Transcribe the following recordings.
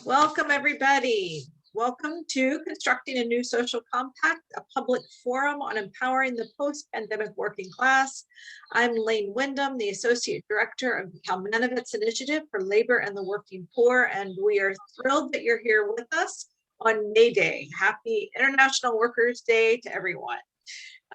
Welcome, everybody. Welcome to Constructing a New Social Compact, a public forum on empowering the post-pandemic working class. I'm Lane Wyndham, the Associate Director of the Kalmanovitz Initiative for Labor and the Working Poor, and we are thrilled that you're here with us on May Day. Happy International Workers' Day to everyone.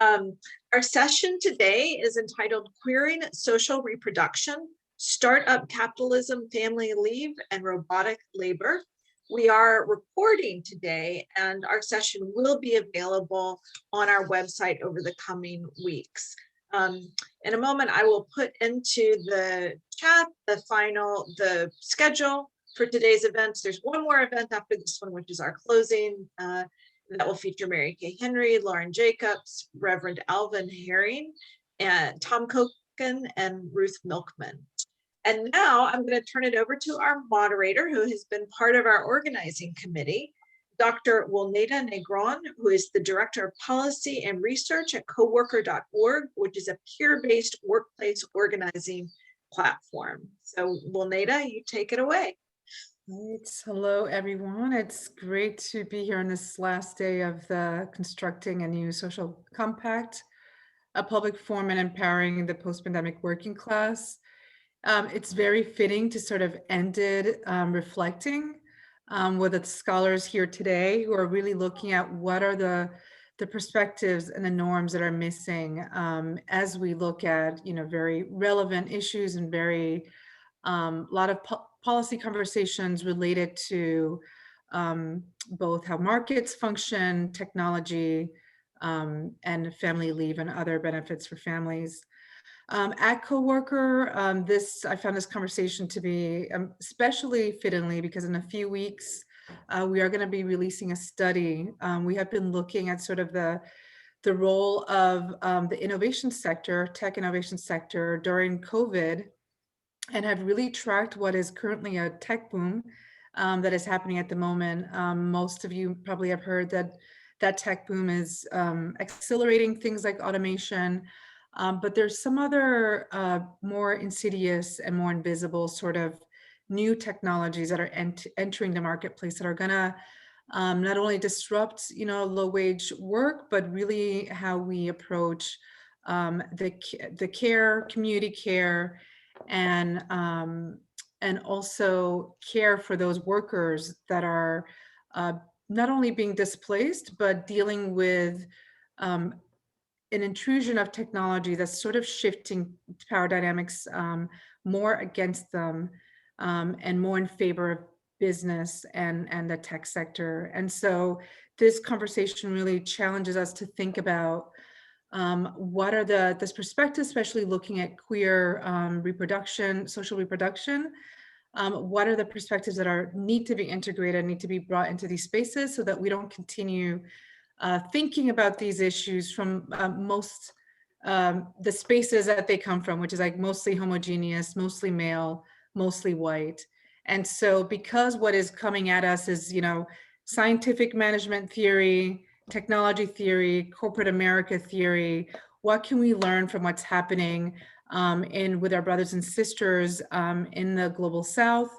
Our session today is entitled Queering Social Reproduction, Startup Capitalism, Family Leave, and Robotic Labor. We are recording today, and our session will be available on our website over the coming weeks. In a moment, I will put into the chat the schedule for today's events. There's one more event after this one, which is our closing. That will feature Mary Kay Henry, Lauren Jacobs, Reverend Alvin Herring, and Tom Koken, and Ruth Milkman. And now I'm going to turn it over to our moderator, who has been part of our organizing committee, Dr. Wilneida Negrón, who is the Director of Policy and Research at coworker.org, which is a peer-based workplace organizing platform. So Wilneida, you take it away. Right. Hello, everyone. It's great to be here on this last day of the Constructing a New Social Compact, a public forum and empowering the post-pandemic working class. It's very fitting to sort of end it reflecting with the scholars here today who are really looking at what are the perspectives and the norms that are missing as we look at, very relevant issues and very lot of policy conversations related to both how markets function, technology, and family leave and other benefits for families. At Coworker, I found this conversation to be especially fittingly because in a few weeks, we are going to be releasing a study. We have been looking at sort of the role of the innovation sector, tech innovation sector during COVID, and have really tracked what is currently a tech boom that is happening at the moment. Most of you probably have heard that tech boom is accelerating things like automation, but there's some other more insidious and more invisible sort of new technologies that are entering the marketplace that are gonna not only disrupt, low wage work, but really how we approach the care, community care, and also care for those workers that are not only being displaced, but dealing with an intrusion of technology that's sort of shifting power dynamics more against them and more in favor of business and the tech sector. And so this conversation really challenges us to think about what are this perspective, especially looking at queer reproduction, social reproduction. What are the perspectives that need to be integrated, need to be brought into these spaces so that we don't continue thinking about these issues from the spaces that they come from, which is like mostly homogeneous, mostly male, mostly white. And so because what is coming at us is, scientific management theory, technology theory, corporate America theory, what can we learn from what's happening with our brothers and sisters in the global South?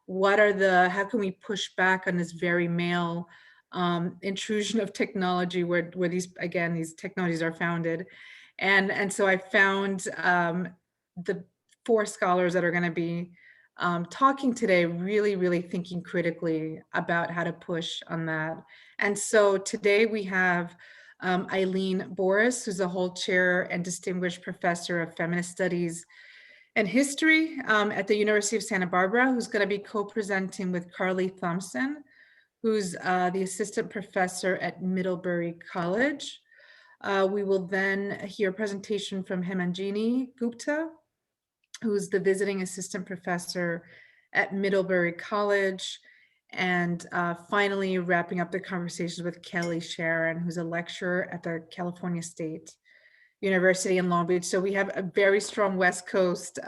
How can we push back on this very male intrusion of technology where these technologies are founded? And so I found the four scholars that are going to be talking today, really thinking critically about how to push on that. And so today we have Eileen Boris, who's a Holt Chair and Distinguished Professor of Feminist Studies and History at the University of Santa Barbara, who's going to be co-presenting with Carly Thomsen, who's the Assistant Professor at Middlebury College. We will then hear a presentation from Hemangini Gupta, who's the Visiting Assistant Professor at Middlebury College. And finally, wrapping up the conversations with Sharron, who's a lecturer at the California State University in Long Beach. So we have a very strong West Coast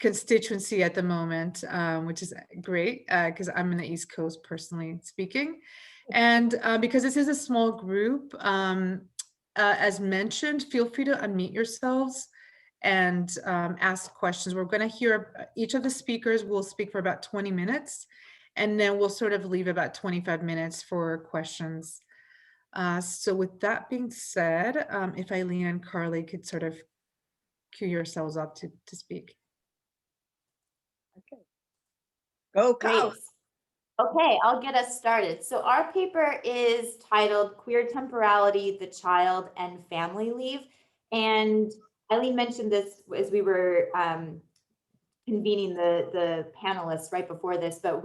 constituency at the moment, which is great because I'm in the East Coast personally speaking. And because this is a small group, as mentioned, feel free to unmute yourselves and ask questions. We're going to hear each of the speakers will speak for about 20 minutes. And then we'll sort of leave about 25 minutes for questions. So with that being said, if Eileen and Carly could sort of cue yourselves up to speak. Okay. Go, Great. Carly. Okay, I'll get us started. So our paper is titled Queer Temporality, the Child and Family Leave. And Eileen mentioned this as we were convening the panelists right before this, but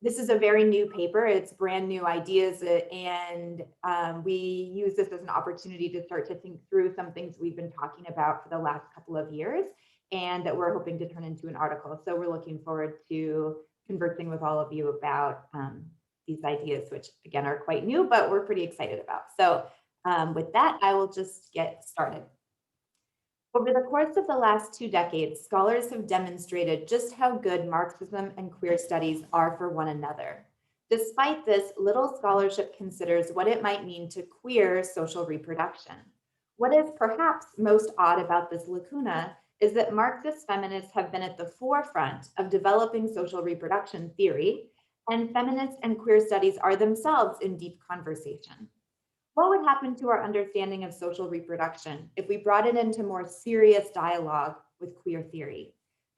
this is a very new paper. It's brand new ideas, and we use this as an opportunity to start to think through some things we've been talking about for the last couple of years, and that we're hoping to turn into an article. So we're looking forward to conversing with all of you about these ideas, which again are quite new, but we're pretty excited about. So with that, I will just get started. Over the course of the last 2 decades, scholars have demonstrated just how good Marxism and queer studies are for one another. Despite this, little scholarship considers what it might mean to queer social reproduction. What is perhaps most odd about this lacuna is that Marxist feminists have been at the forefront of developing social reproduction theory, and feminist and queer studies are themselves in deep conversation. What would happen to our understanding of social reproduction if we brought it into more serious dialogue with queer theory?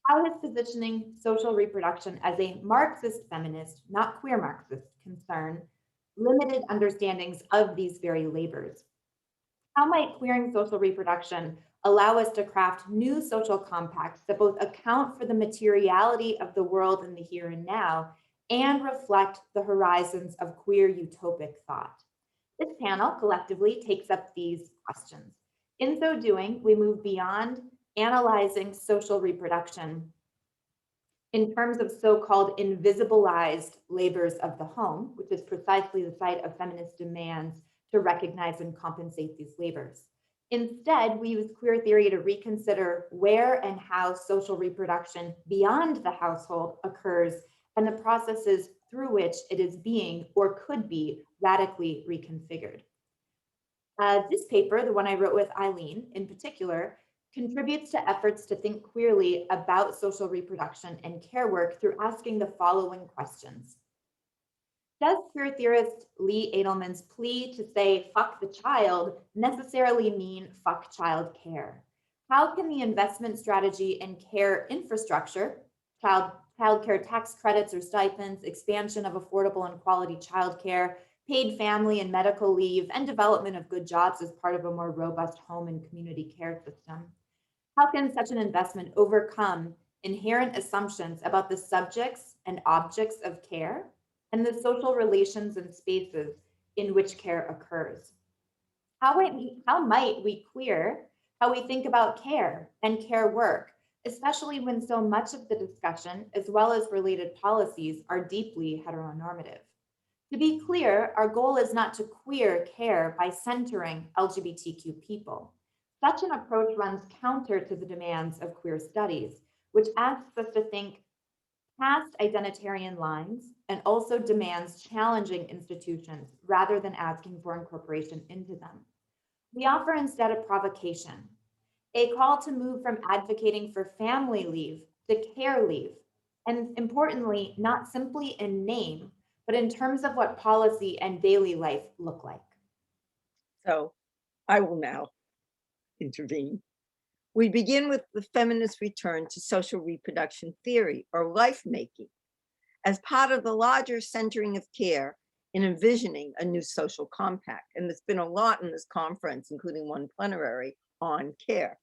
How is positioning social reproduction as a Marxist feminist, not queer Marxist concern, limited understandings of these very labors? How might queering social reproduction allow us to craft new social compacts that both account for the materiality of the world in the here and now and reflect the horizons of queer utopic thought? This panel collectively takes up these questions. In so doing, we move beyond analyzing social reproduction in terms of so-called invisibilized labors of the home, which is precisely the site of feminist demands to recognize and compensate these labors. Instead, we use queer theory to reconsider where and how social reproduction beyond the household occurs and the processes through which it is being or could be radically reconfigured. This paper, the one I wrote with Eileen in particular, contributes to efforts to think queerly about social reproduction and care work through asking the following questions. Does queer theorist Lee Edelman's plea to say fuck the child necessarily mean fuck child care? How can the investment strategy and care infrastructure, childcare tax credits or stipends, expansion of affordable and quality childcare, paid family and medical leave, and development of good jobs as part of a more robust home and community care system? How can such an investment overcome inherent assumptions about the subjects and objects of care and the social relations and spaces in which care occurs? How might we queer how we think about care and care work, especially when so much of the discussion, as well as related policies, are deeply heteronormative? To be clear, our goal is not to queer care by centering LGBTQ people. Such an approach runs counter to the demands of queer studies, which asks us to think past identitarian lines and also demands challenging institutions rather than asking for incorporation into them. We offer instead a provocation, a call to move from advocating for family leave to care leave, and importantly, not simply in name, but in terms of what policy and daily life look like. So I will now intervene. We begin with the feminist return to social reproduction theory or life making as part of the larger centering of care in envisioning a new social compact. And there's been a lot in this conference, including one plenary on care.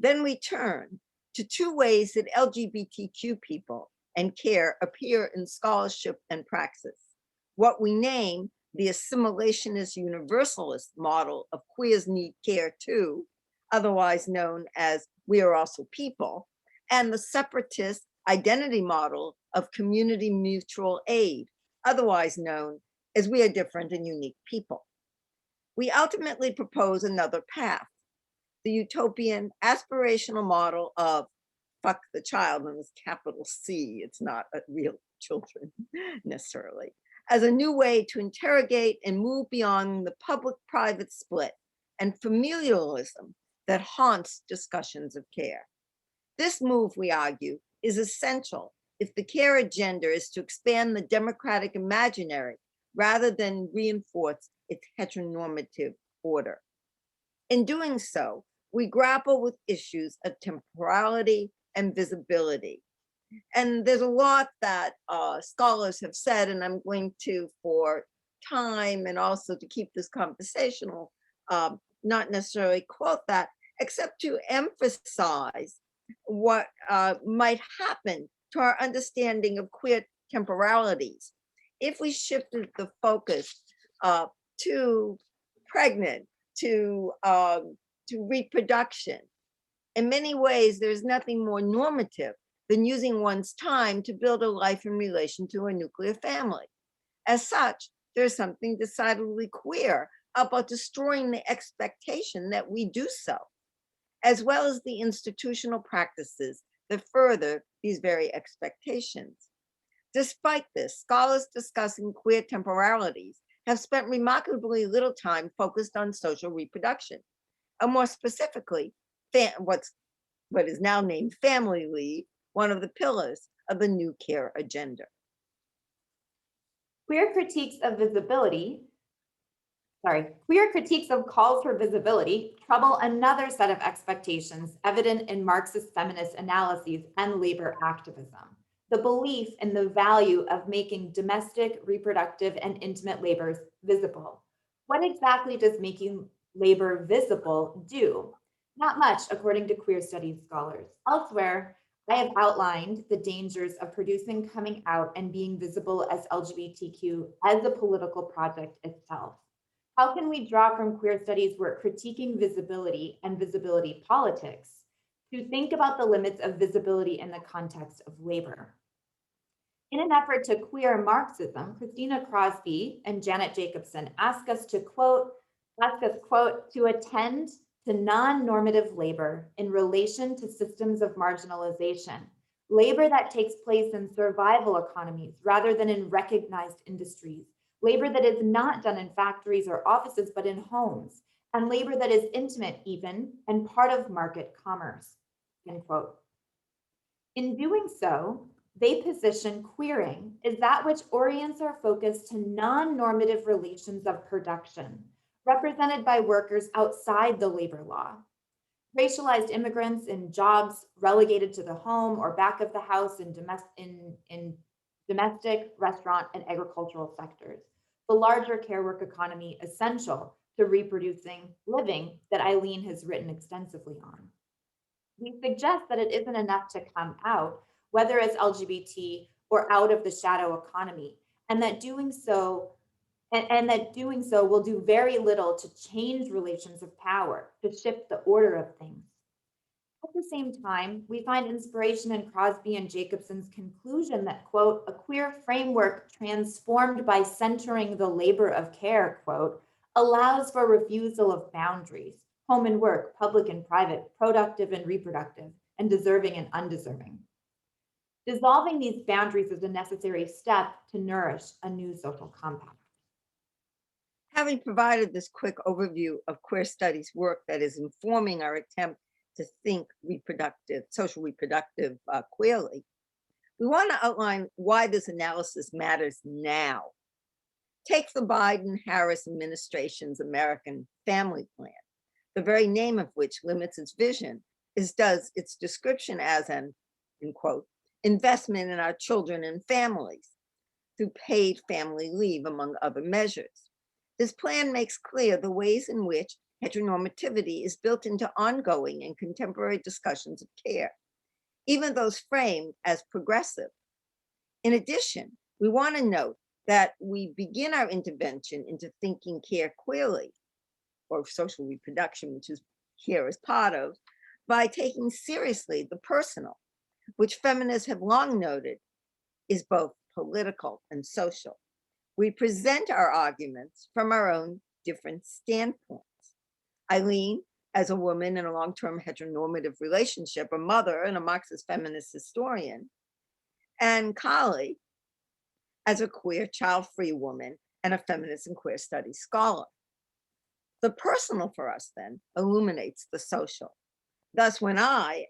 Then we turn to 2 ways that LGBTQ people and care appear in scholarship and praxis. What we name the assimilationist universalist model of queers need care too, otherwise known as we are also people, and the separatist identity model of community mutual aid, otherwise known as we are different and unique people. We ultimately propose another path, the utopian aspirational model of fuck the child, and it's capital C, it's not real children necessarily, as a new way to interrogate and move beyond the public-private split and familialism that haunts discussions of care. This move, we argue, is essential if the care agenda is to expand the democratic imaginary rather than reinforce its heteronormative order. In doing so, we grapple with issues of temporality and visibility. And there's a lot that scholars have said, and I'm going to, for time and also to keep this conversational, not necessarily quote that, except to emphasize what might happen to our understanding of queer temporalities if we shifted the focus to pregnant, to reproduction. In many ways, there's nothing more normative than using one's time to build a life in relation to a nuclear family. As such, there's something decidedly queer about destroying the expectation that we do so, as well as the institutional practices that further these very expectations. Despite this, scholars discussing queer temporalities have spent remarkably little time focused on social reproduction, and more specifically, what is now named family leave, one of the pillars of the new care agenda. Queer critiques of calls for visibility trouble another set of expectations evident in Marxist feminist analyses and labor activism. The belief in the value of making domestic, reproductive, and intimate labors visible. What exactly does making labor visible do? Not much, according to queer studies scholars. Elsewhere, I have outlined the dangers of producing coming out and being visible as LGBTQ as a political project itself. How can we draw from queer studies work critiquing visibility and visibility politics to think about the limits of visibility in the context of labor? In an effort to queer Marxism, Christina Crosby and Janet Jacobson ask us, quote, to attend to non-normative labor in relation to systems of marginalization, labor that takes place in survival economies rather than in recognized industries, labor that is not done in factories or offices, but in homes, and labor that is intimate even and part of market commerce, end quote. In doing so, they position queering as that which orients our focus to non-normative relations of production, represented by workers outside the labor law. Racialized immigrants in jobs relegated to the home or back of the house in domestic, restaurant, and agricultural sectors. The larger care work economy essential to reproducing living that Eileen has written extensively on. We suggest that it isn't enough to come out, whether as LGBT or out of the shadow economy, and that doing so will do very little to change relations of power, to shift the order of things. At the same time, we find inspiration in Crosby and Jacobson's conclusion that, quote, a queer framework transformed by centering the labor of care, quote, allows for refusal of boundaries, home and work, public and private, productive and reproductive, and deserving and undeserving. Dissolving these boundaries is a necessary step to nourish a new social compact. Having provided this quick overview of queer studies work that is informing our attempt to think social reproductive queerly, we want to outline why this analysis matters now. Take the Biden-Harris administration's American Family Plan, the very name of which limits its vision, as does its description as an, in quote, investment in our children and families through paid family leave, among other measures. This plan makes clear the ways in which heteronormativity is built into ongoing and contemporary discussions of care, even those framed as progressive. In addition, we want to note that we begin our intervention into thinking care queerly, or social reproduction, which is here as part of, by taking seriously the personal, which feminists have long noted is both political and social. We present our arguments from our own different standpoints. Eileen, as a woman in a long-term heteronormative relationship, a mother and a Marxist feminist historian, and Kali, as a queer child-free woman and a feminist and queer studies scholar. The personal for us then illuminates the social. Thus, when I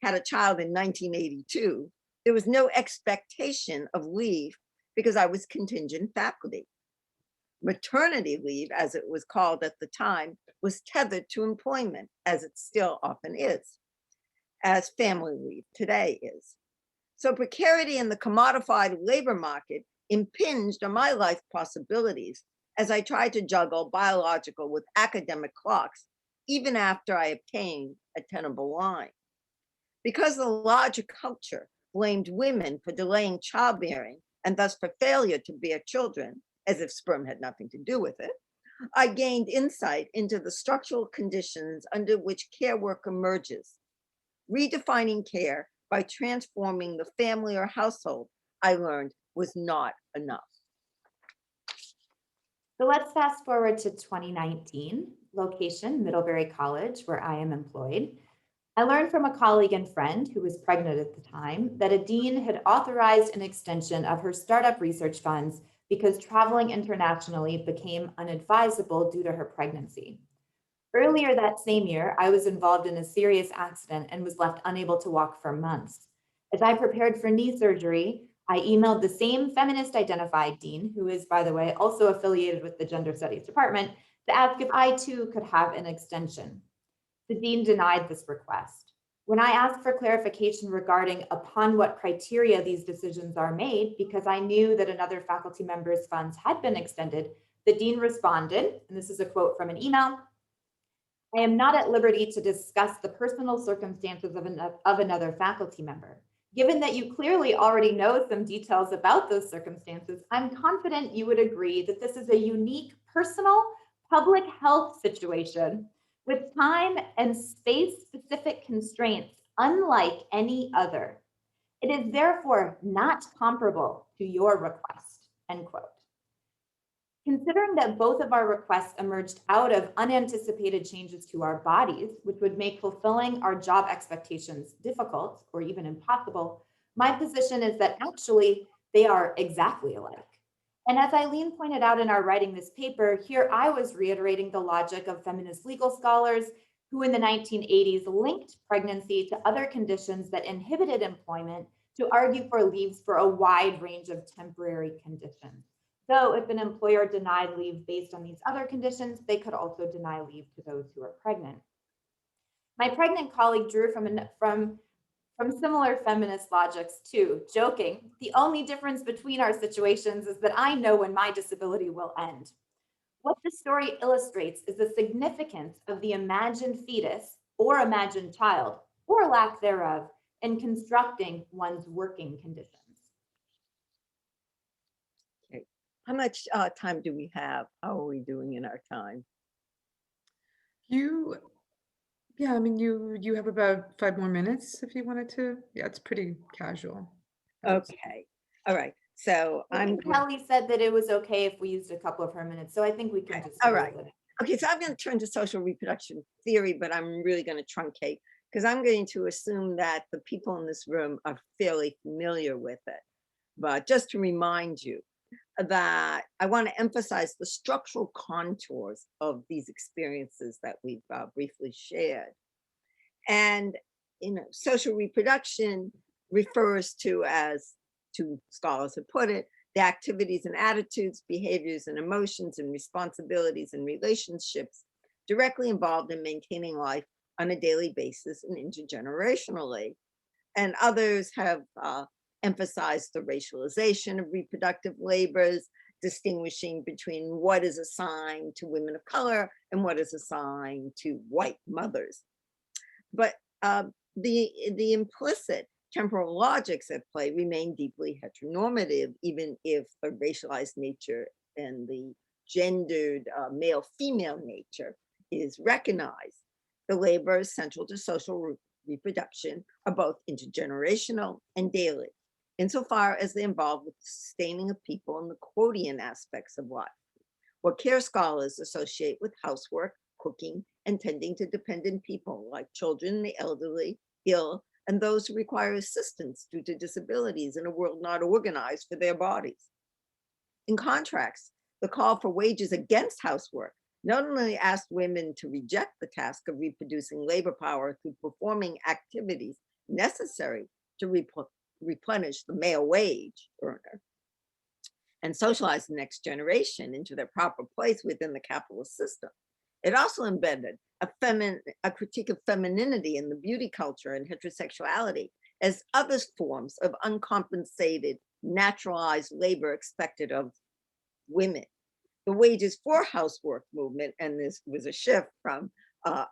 had a child in 1982, There was no expectation of leave because I was contingent faculty. Maternity leave, as it was called at the time, was tethered to employment, as it still often is, as family leave today is. So precarity in the commodified labor market impinged on my life possibilities as I tried to juggle biological with academic clocks, even after I obtained a tenable line. Because the larger culture blamed women for delaying childbearing and thus for failure to bear children, as if sperm had nothing to do with it, I gained insight into the structural conditions under which care work emerges. Redefining care by transforming the family or household, I learned, was not enough. So let's fast forward to 2019, location, Middlebury College, where I am employed. I learned from a colleague and friend who was pregnant at the time that a dean had authorized an extension of her startup research funds because traveling internationally became unadvisable due to her pregnancy. Earlier that same year, I was involved in a serious accident and was left unable to walk for months. As I prepared for knee surgery, I emailed the same feminist identified dean, who is, by the way, also affiliated with the Gender Studies Department, to ask if I too could have an extension. The dean denied this request. When I asked for clarification regarding upon what criteria these decisions are made, because I knew that another faculty member's funds had been extended, the dean responded, and this is a quote from an email, "I am not at liberty to discuss the personal circumstances of another faculty member. Given that you clearly already know some details about those circumstances, I'm confident you would agree that this is a unique personal public health situation with time and space-specific constraints unlike any other. It is therefore not comparable to your request," end quote. Considering that both of our requests emerged out of unanticipated changes to our bodies, which would make fulfilling our job expectations difficult or even impossible, my position is that actually they are exactly alike. And as Eileen pointed out in our writing this paper, here I was reiterating the logic of feminist legal scholars who in the 1980s linked pregnancy to other conditions that inhibited employment to argue for leaves for a wide range of temporary conditions. So if an employer denied leave based on these other conditions, they could also deny leave to those who are pregnant. My pregnant colleague drew from similar feminist logics too, joking, "The only difference between our situations is that I know when my disability will end." What this story illustrates is the significance of the imagined fetus or imagined child, or lack thereof, in constructing one's working conditions. Okay. How much time do we have? How are we doing in our time? Yeah, I mean, you have about 5 more minutes if you wanted to. Yeah, it's pretty casual. Okay. All right. So I think Kelly said that it was okay if we used a couple of her minutes, so I think we can just. All right. Okay, so I'm going to turn to social reproduction theory, but I'm really going to truncate because I'm going to assume that the people in this room are fairly familiar with it. But just to remind you that I want to emphasize the structural contours of these experiences that we've briefly shared. And, social reproduction refers to, as two scholars have put it, the activities and attitudes, behaviors and emotions and responsibilities and relationships directly involved in maintaining life on a daily basis and intergenerationally. And others have emphasized the racialization of reproductive labors, distinguishing between what is assigned to women of color and what is assigned to white mothers. But the implicit temporal logics at play remain deeply heteronormative, even if the racialized nature and the gendered male-female nature is recognized. The labors central to social reproduction are both intergenerational and daily, insofar as they involve the sustaining of people and the quotient aspects of life. What care scholars associate with housework, cooking, and tending to dependent people like children, the elderly, ill, and those who require assistance due to disabilities in a world not organized for their bodies. In contrast, the call for wages against housework not only asked women to reject the task of reproducing labor power through performing activities necessary to replenish the male wage earner and socialize the next generation into their proper place within the capitalist system. It also embedded a critique of femininity in the beauty culture and heterosexuality as other forms of uncompensated, naturalized labor expected of women. The wages for housework movement, and this was a shift from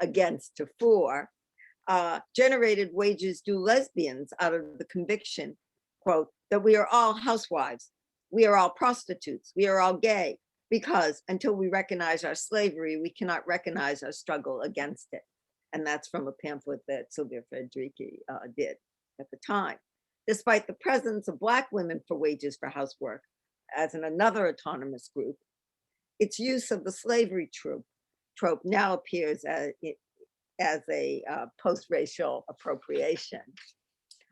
against to for, generated wages due lesbians out of the conviction, quote, that we are all housewives, we are all prostitutes, we are all gay, because until we recognize our slavery, we cannot recognize our struggle against it. And that's from a pamphlet that Sylvia Federici did at the time. Despite the presence of Black women for wages for housework as in another autonomous group, its use of the slavery trope now appears as a post-racial appropriation.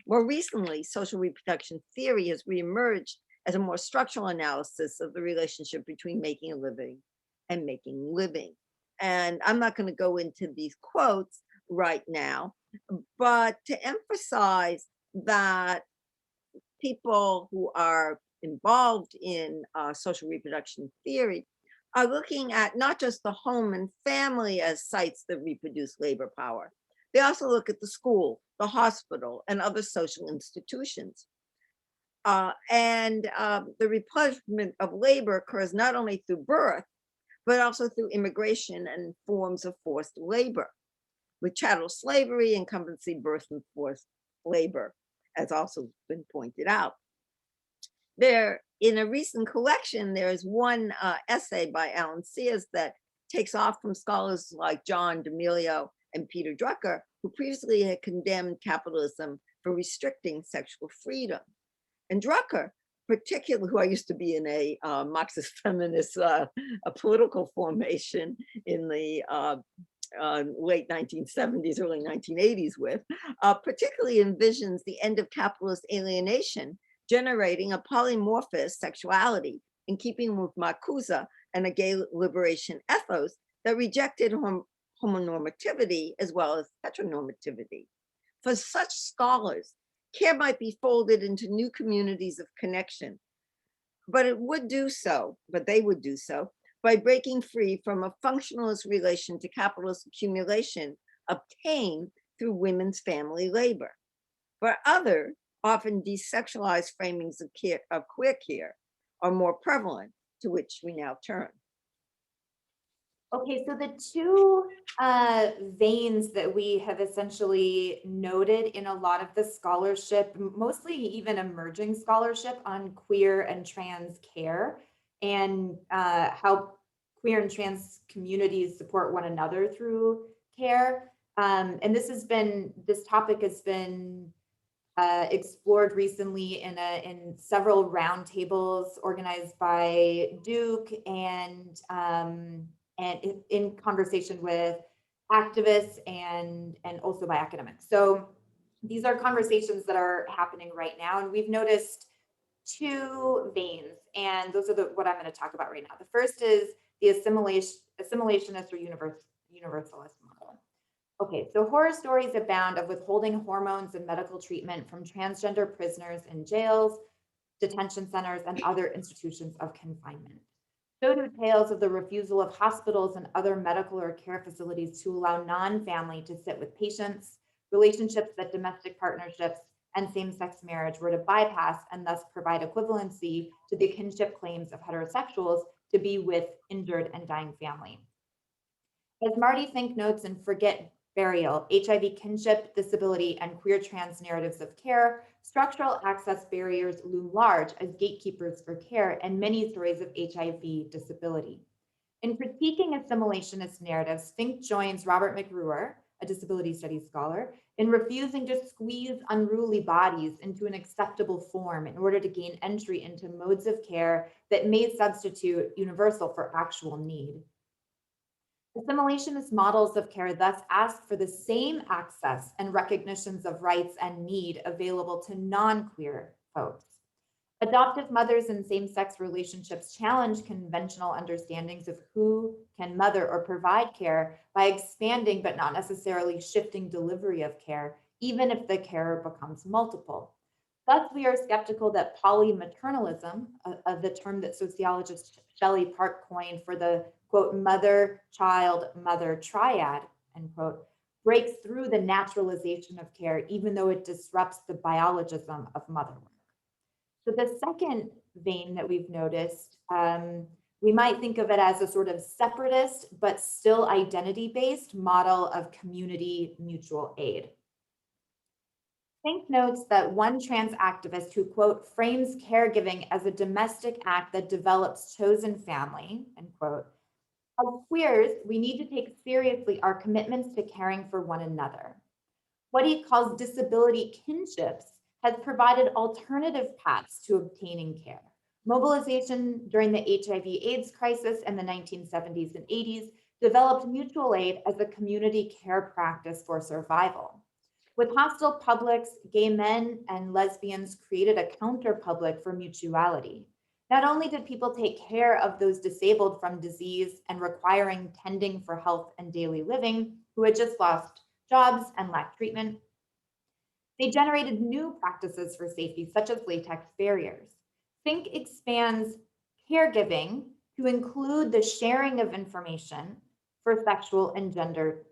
More recently, social reproduction theory has reemerged as a more structural analysis of the relationship between making a living and making living. And I'm not going to go into these quotes right now, but to emphasize that people who are involved in social reproduction theory are looking at not just the home and family as sites that reproduce labor power. They also look at the school, the hospital, and other social institutions. The replenishment of labor occurs not only through birth, but also through immigration and forms of forced labor. With chattel slavery, incumbency, birth, and forced labor, as also been pointed out. There, in a recent collection, there is one essay by Alan Sears that takes off from scholars like John D'Amelio and Peter Drucker, who previously had condemned capitalism for restricting sexual freedom. And Drucker, particularly, who I used to be in a Marxist feminist a political formation in the late 1970s, early 1980s with, particularly envisions the end of capitalist alienation generating a polymorphous sexuality in keeping with Marcuse and a gay liberation ethos that rejected homonormativity as well as heteronormativity. For such scholars, care might be folded into new communities of connection, but they would do so by breaking free from a functionalist relation to capitalist accumulation obtained through women's family labor. But other, often desexualized framings of queer care are more prevalent, to which we now turn. Okay, so the two veins that we have essentially noted in a lot of the scholarship, mostly even emerging scholarship on queer and trans care, and how queer and trans communities support one another through care. And this topic has been explored recently in several roundtables organized by Duke and in conversation with activists and also by academics. So these are conversations that are happening right now, and we've noticed two veins, and those are what I'm going to talk about right now. The first is the assimilationist or universalist model. Okay, so horror stories abound of withholding hormones and medical treatment from transgender prisoners in jails, detention centers, and other institutions of confinement. So do tales of the refusal of hospitals and other medical or care facilities to allow non-family to sit with patients, relationships that domestic partnerships and same-sex marriage were to bypass and thus provide equivalency to the kinship claims of heterosexuals to be with injured and dying family. As Marty Fink notes in Forget Burial, HIV kinship, disability, and queer trans narratives of care, structural access barriers loom large as gatekeepers for care and many stories of HIV disability. In critiquing assimilationist narratives, Fink joins Robert McRuer, a disability studies scholar, in refusing to squeeze unruly bodies into an acceptable form in order to gain entry into modes of care that may substitute universal for actual need. Assimilationist models of care thus ask for the same access and recognitions of rights and need available to non-queer folks. Adoptive mothers in same-sex relationships challenge conventional understandings of who can mother or provide care by expanding but not necessarily shifting delivery of care, even if the care becomes multiple. Thus, we are skeptical that polymaternalism, the term that sociologist Shelley Park coined for the, quote, mother-child-mother triad, end quote, breaks through the naturalization of care, even though it disrupts the biologism of motherhood. So the second vein that we've noticed, we might think of it as a sort of separatist, but still identity-based model of community mutual aid. Fink notes that one trans activist who, quote, frames caregiving as a domestic act that develops chosen family, end quote, as queers, we need to take seriously our commitments to caring for one another. What he calls disability kinships has provided alternative paths to obtaining care. Mobilization during the HIV/AIDS crisis in the 1970s and 80s developed mutual aid as a community care practice for survival. With hostile publics, gay men and lesbians created a counter public for mutuality. Not only did people take care of those disabled from disease and requiring tending for health and daily living, who had just lost jobs and lacked treatment, they generated new practices for safety, such as latex barriers. Fink expands caregiving to include the sharing of information for sexual and gender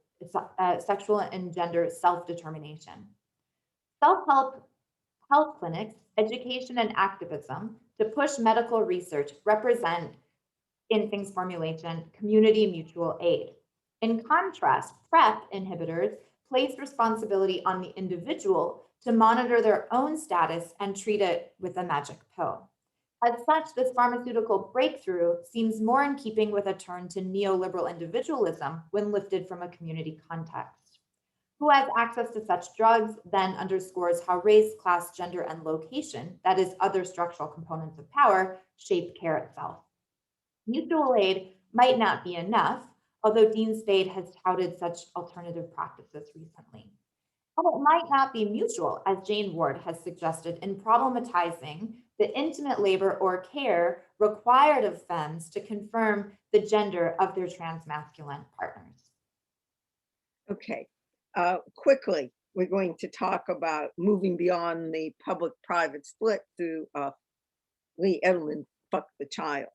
self-determination. Self-help, health clinics, education, and activism to push medical research represent, in Fink's formulation, community mutual aid. In contrast, PrEP inhibitors place responsibility on the individual to monitor their own status and treat it with a magic pill. As such, this pharmaceutical breakthrough seems more in keeping with a turn to neoliberal individualism when lifted from a community context. Who has access to such drugs then underscores how race, class, gender, and location, that is, other structural components of power, shape care itself. Mutual aid might not be enough, although Dean Spade has touted such alternative practices recently. But it might not be mutual, as Jane Ward has suggested in problematizing the intimate labor or care required of femmes to confirm the gender of their transmasculine partners. Okay, quickly, we're going to talk about moving beyond the public-private split through Lee Edelman's Fuck the Child.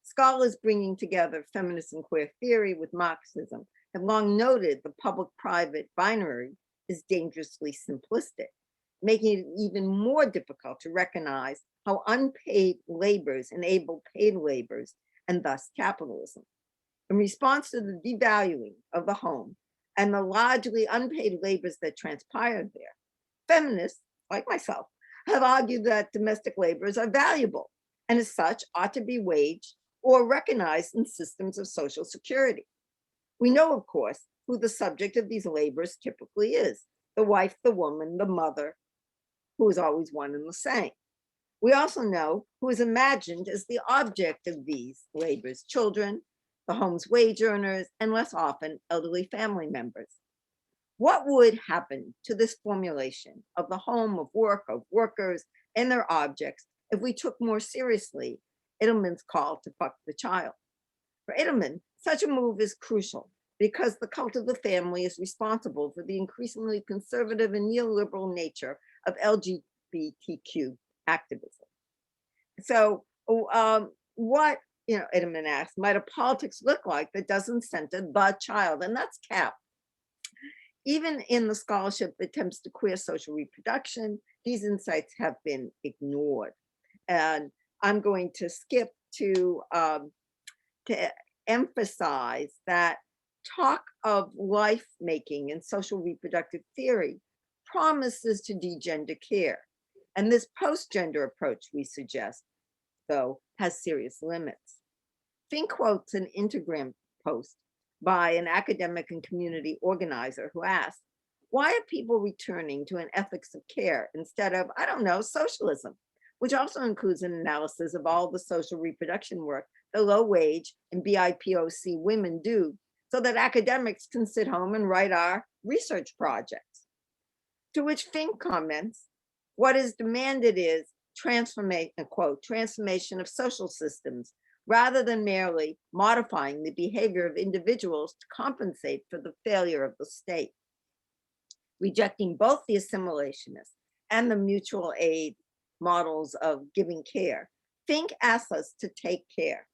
Scholars bringing together feminist and queer theory with Marxism have long noted the public-private binary is dangerously simplistic, making it even more difficult to recognize how unpaid labors enable paid labors and thus capitalism. In response to the devaluing of the home and the largely unpaid labors that transpired there, feminists, like myself, have argued that domestic labors are valuable and as such ought to be waged or recognized in systems of social security. We know, of course, who the subject of these labors typically is: the wife, the woman, the mother, who is always one and the same. We also know who is imagined as the object of these labors: children, the home's wage earners, and less often elderly family members. What would happen to this formulation of the home of work, of workers, and their objects if we took more seriously Edelman's call to fuck the child? For Edelman, such a move is crucial because the cult of the family is responsible for the increasingly conservative and neoliberal nature of LGBTQ activism. So what, Edelman asks, might a politics look like that doesn't center the child? And that's Cap. Even in the scholarship that attempts to queer social reproduction, these insights have been ignored. And I'm going to skip to emphasize that talk of life making and social reproductive theory promises to degender care. And this post-gender approach we suggest, though, has serious limits. Fink quotes an Instagram post by an academic and community organizer who asked, why are people returning to an ethics of care instead of, I don't know, socialism, which also includes an analysis of all the social reproduction work the low wage and BIPOC women do so that academics can sit home and write our research projects? To which Fink comments, what is demanded is transformation, quote, transformation of social systems rather than merely modifying the behavior of individuals to compensate for the failure of the state. Rejecting both the assimilationist and the mutual aid models of giving care, Fink asks us to take care,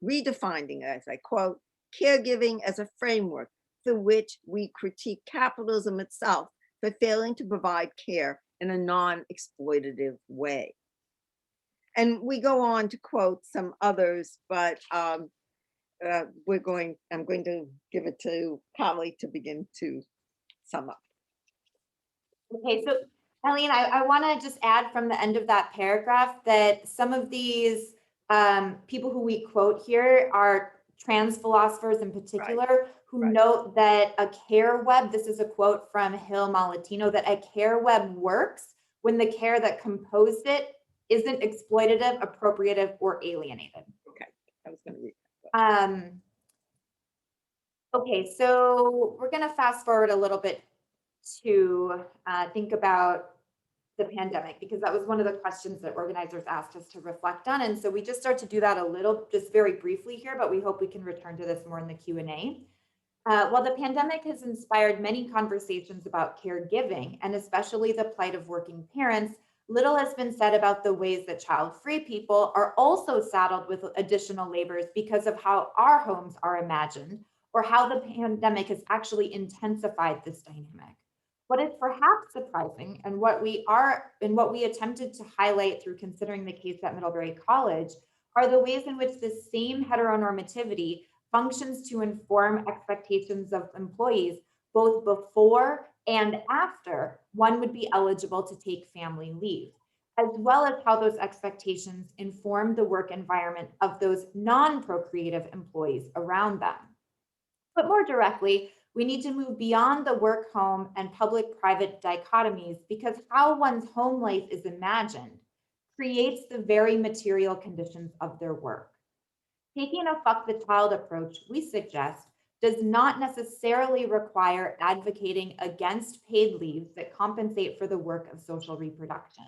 redefining, as I quote, caregiving as a framework through which we critique capitalism itself for failing to provide care in a non-exploitative way. And we go on to quote some others, but I'm going to give it to Polly to begin to sum up. Okay, so Eileen, I want to just add from the end of that paragraph that some of these people who we quote here are trans philosophers in particular, who note that a care web, this is a quote from Hill Malatino, that a care web works when the care that composed it isn't exploitative, appropriative, or alienated. Okay, I was going to read that. Okay, so we're going to fast forward a little bit to think about the pandemic, because that was one of the questions that organizers asked us to reflect on. And so we just start to do that a little, just very briefly here, but we hope we can return to this more in the Q&A. While the pandemic has inspired many conversations about caregiving, and especially the plight of working parents, little has been said about the ways that child-free people are also saddled with additional labors because of how our homes are imagined, or how the pandemic has actually intensified this dynamic. What is perhaps surprising, and what we attempted to highlight through considering the case at Middlebury College, are the ways in which this same heteronormativity functions to inform expectations of employees both before and after one would be eligible to take family leave, as well as how those expectations inform the work environment of those non-procreative employees around them. But more directly, we need to move beyond the work-home and public-private dichotomies, because how one's home life is imagined creates the very material conditions of their work. Taking a fuck the child approach, we suggest, does not necessarily require advocating against paid leaves that compensate for the work of social reproduction.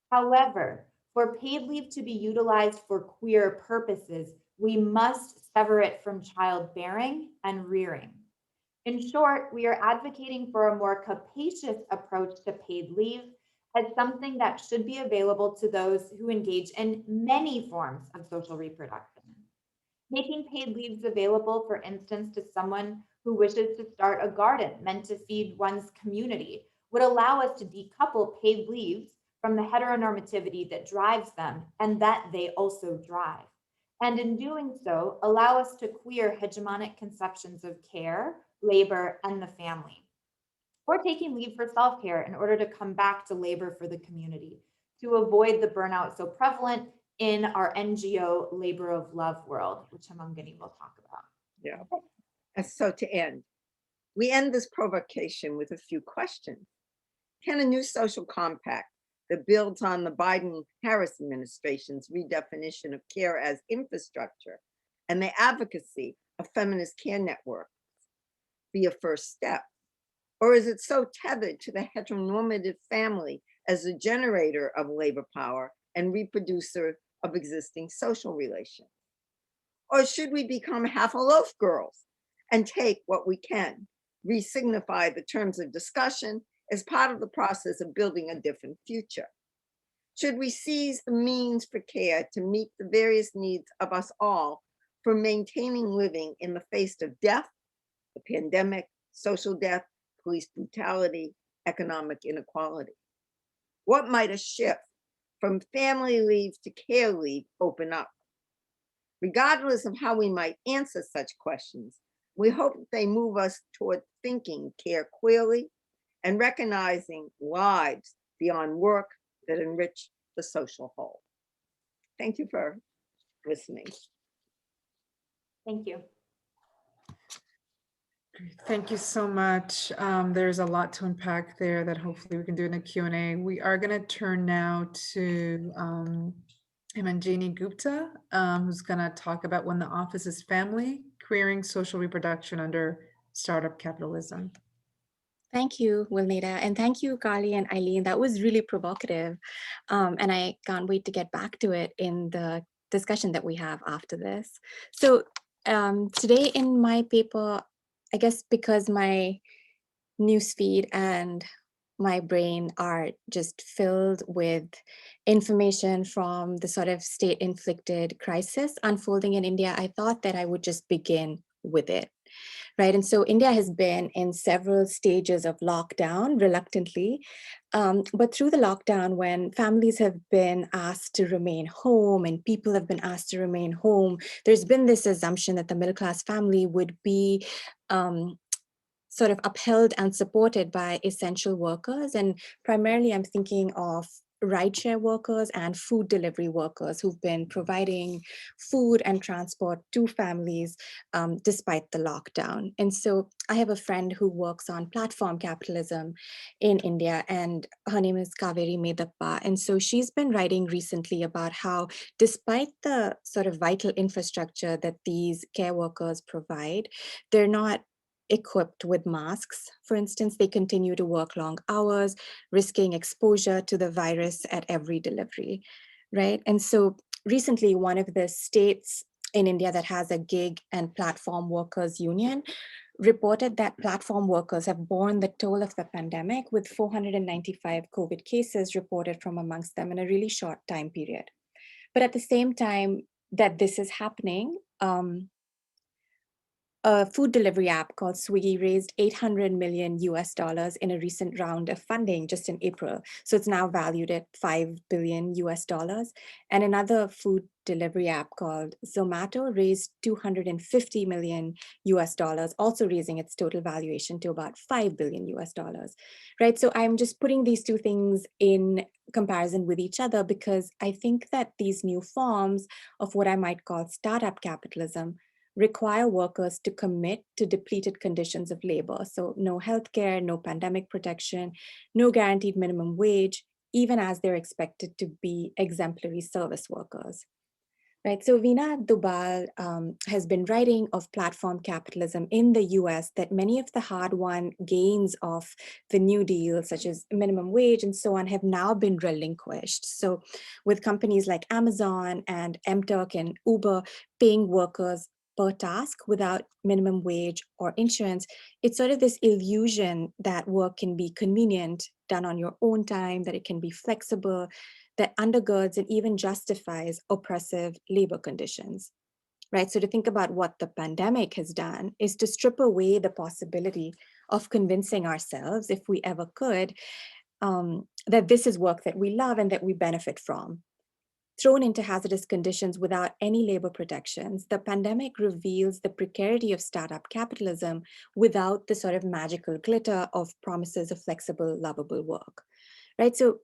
However, for paid leave to be utilized for queer purposes, we must sever it from childbearing and rearing. In short, we are advocating for a more capacious approach to paid leave as something that should be available to those who engage in many forms of social reproduction. Making paid leaves available, for instance, to someone who wishes to start a garden meant to feed one's community would allow us to decouple paid leaves from the heteronormativity that drives them and that they also drive. And in doing so, allow us to queer hegemonic conceptions of care, labor, and the family. Or taking leave for self-care in order to come back to labor for the community, to avoid the burnout so prevalent in our NGO labor of love world, which Hemangini will talk about. Yeah. And so to end, we end this provocation with a few questions. Can a new social compact that builds on the Biden-Harris administration's redefinition of care as infrastructure and the advocacy of feminist care networks be a first step? Or is it so tethered to the heteronormative family as the generator of labor power and reproducer of existing social relations? Or should we become half a loaf girls and take what we can, re-signify the terms of discussion as part of the process of building a different future? Should we seize the means for care to meet the various needs of us all for maintaining living in the face of death, the pandemic, social death, police brutality, economic inequality? What might a shift from family leave to care leave open up? Regardless of how we might answer such questions, we hope that they move us toward thinking care queerly and recognizing lives beyond work that enrich the social whole. Thank you for listening. Thank you. Thank you so much. There's a lot to unpack there that hopefully we can do in a Q&A. We are going to turn now to Hemangini Gupta, who's going to talk about When the Office is Family, Queering Social Reproduction Under Startup Capitalism. Thank you, Wilneida, and thank you, Carly and Eileen. That was really provocative, and I can't wait to get back to it in the discussion that we have after this. So today in my paper, I guess because my newsfeed and my brain are just filled with information from the sort of state-inflicted crisis unfolding in India, I thought that I would just begin with it. Right. And so India has been in several stages of lockdown reluctantly. But through the lockdown, when families have been asked to remain home and people have been asked to remain home, there's been this assumption that the middle class family would be sort of upheld and supported by essential workers. And primarily, I'm thinking of rideshare workers and food delivery workers who've been providing food and transport to families despite the lockdown. And so I have a friend who works on platform capitalism in India, and her name is Kaveri Medappa. And so she's been writing recently about how, despite the sort of vital infrastructure that these care workers provide, they're not equipped with masks. For instance, they continue to work long hours, risking exposure to the virus at every delivery, right? And so recently, one of the states in India that has a gig and platform workers union reported that platform workers have borne the toll of the pandemic, with 495 COVID cases reported from amongst them in a really short time period. But at the same time that this is happening, a food delivery app called Swiggy raised $800 million in a recent round of funding just in April. So it's now valued at $5 billion. And another food delivery app called Zomato raised $250 million, also raising its total valuation to about $5 billion. Right. So I'm just putting these two things in comparison with each other because I think that these new forms of what I might call startup capitalism require workers to commit to depleted conditions of labor. So no healthcare, no pandemic protection, no guaranteed minimum wage, even as they're expected to be exemplary service workers. Right, so Veena Dubal has been writing of platform capitalism in the US, that many of the hard-won gains of the New Deal, such as minimum wage and so on, have now been relinquished. So with companies like Amazon and MTurk and Uber paying workers per task without minimum wage or insurance, it's sort of this illusion that work can be convenient, done on your own time, that it can be flexible, that undergirds and even justifies oppressive labor conditions, right? So to think about what the pandemic has done is to strip away the possibility of convincing ourselves, if we ever could, that this is work that we love and that we benefit from. Thrown into hazardous conditions without any labor protections, the pandemic reveals the precarity of startup capitalism without the sort of magical glitter of promises of flexible, lovable work, right? So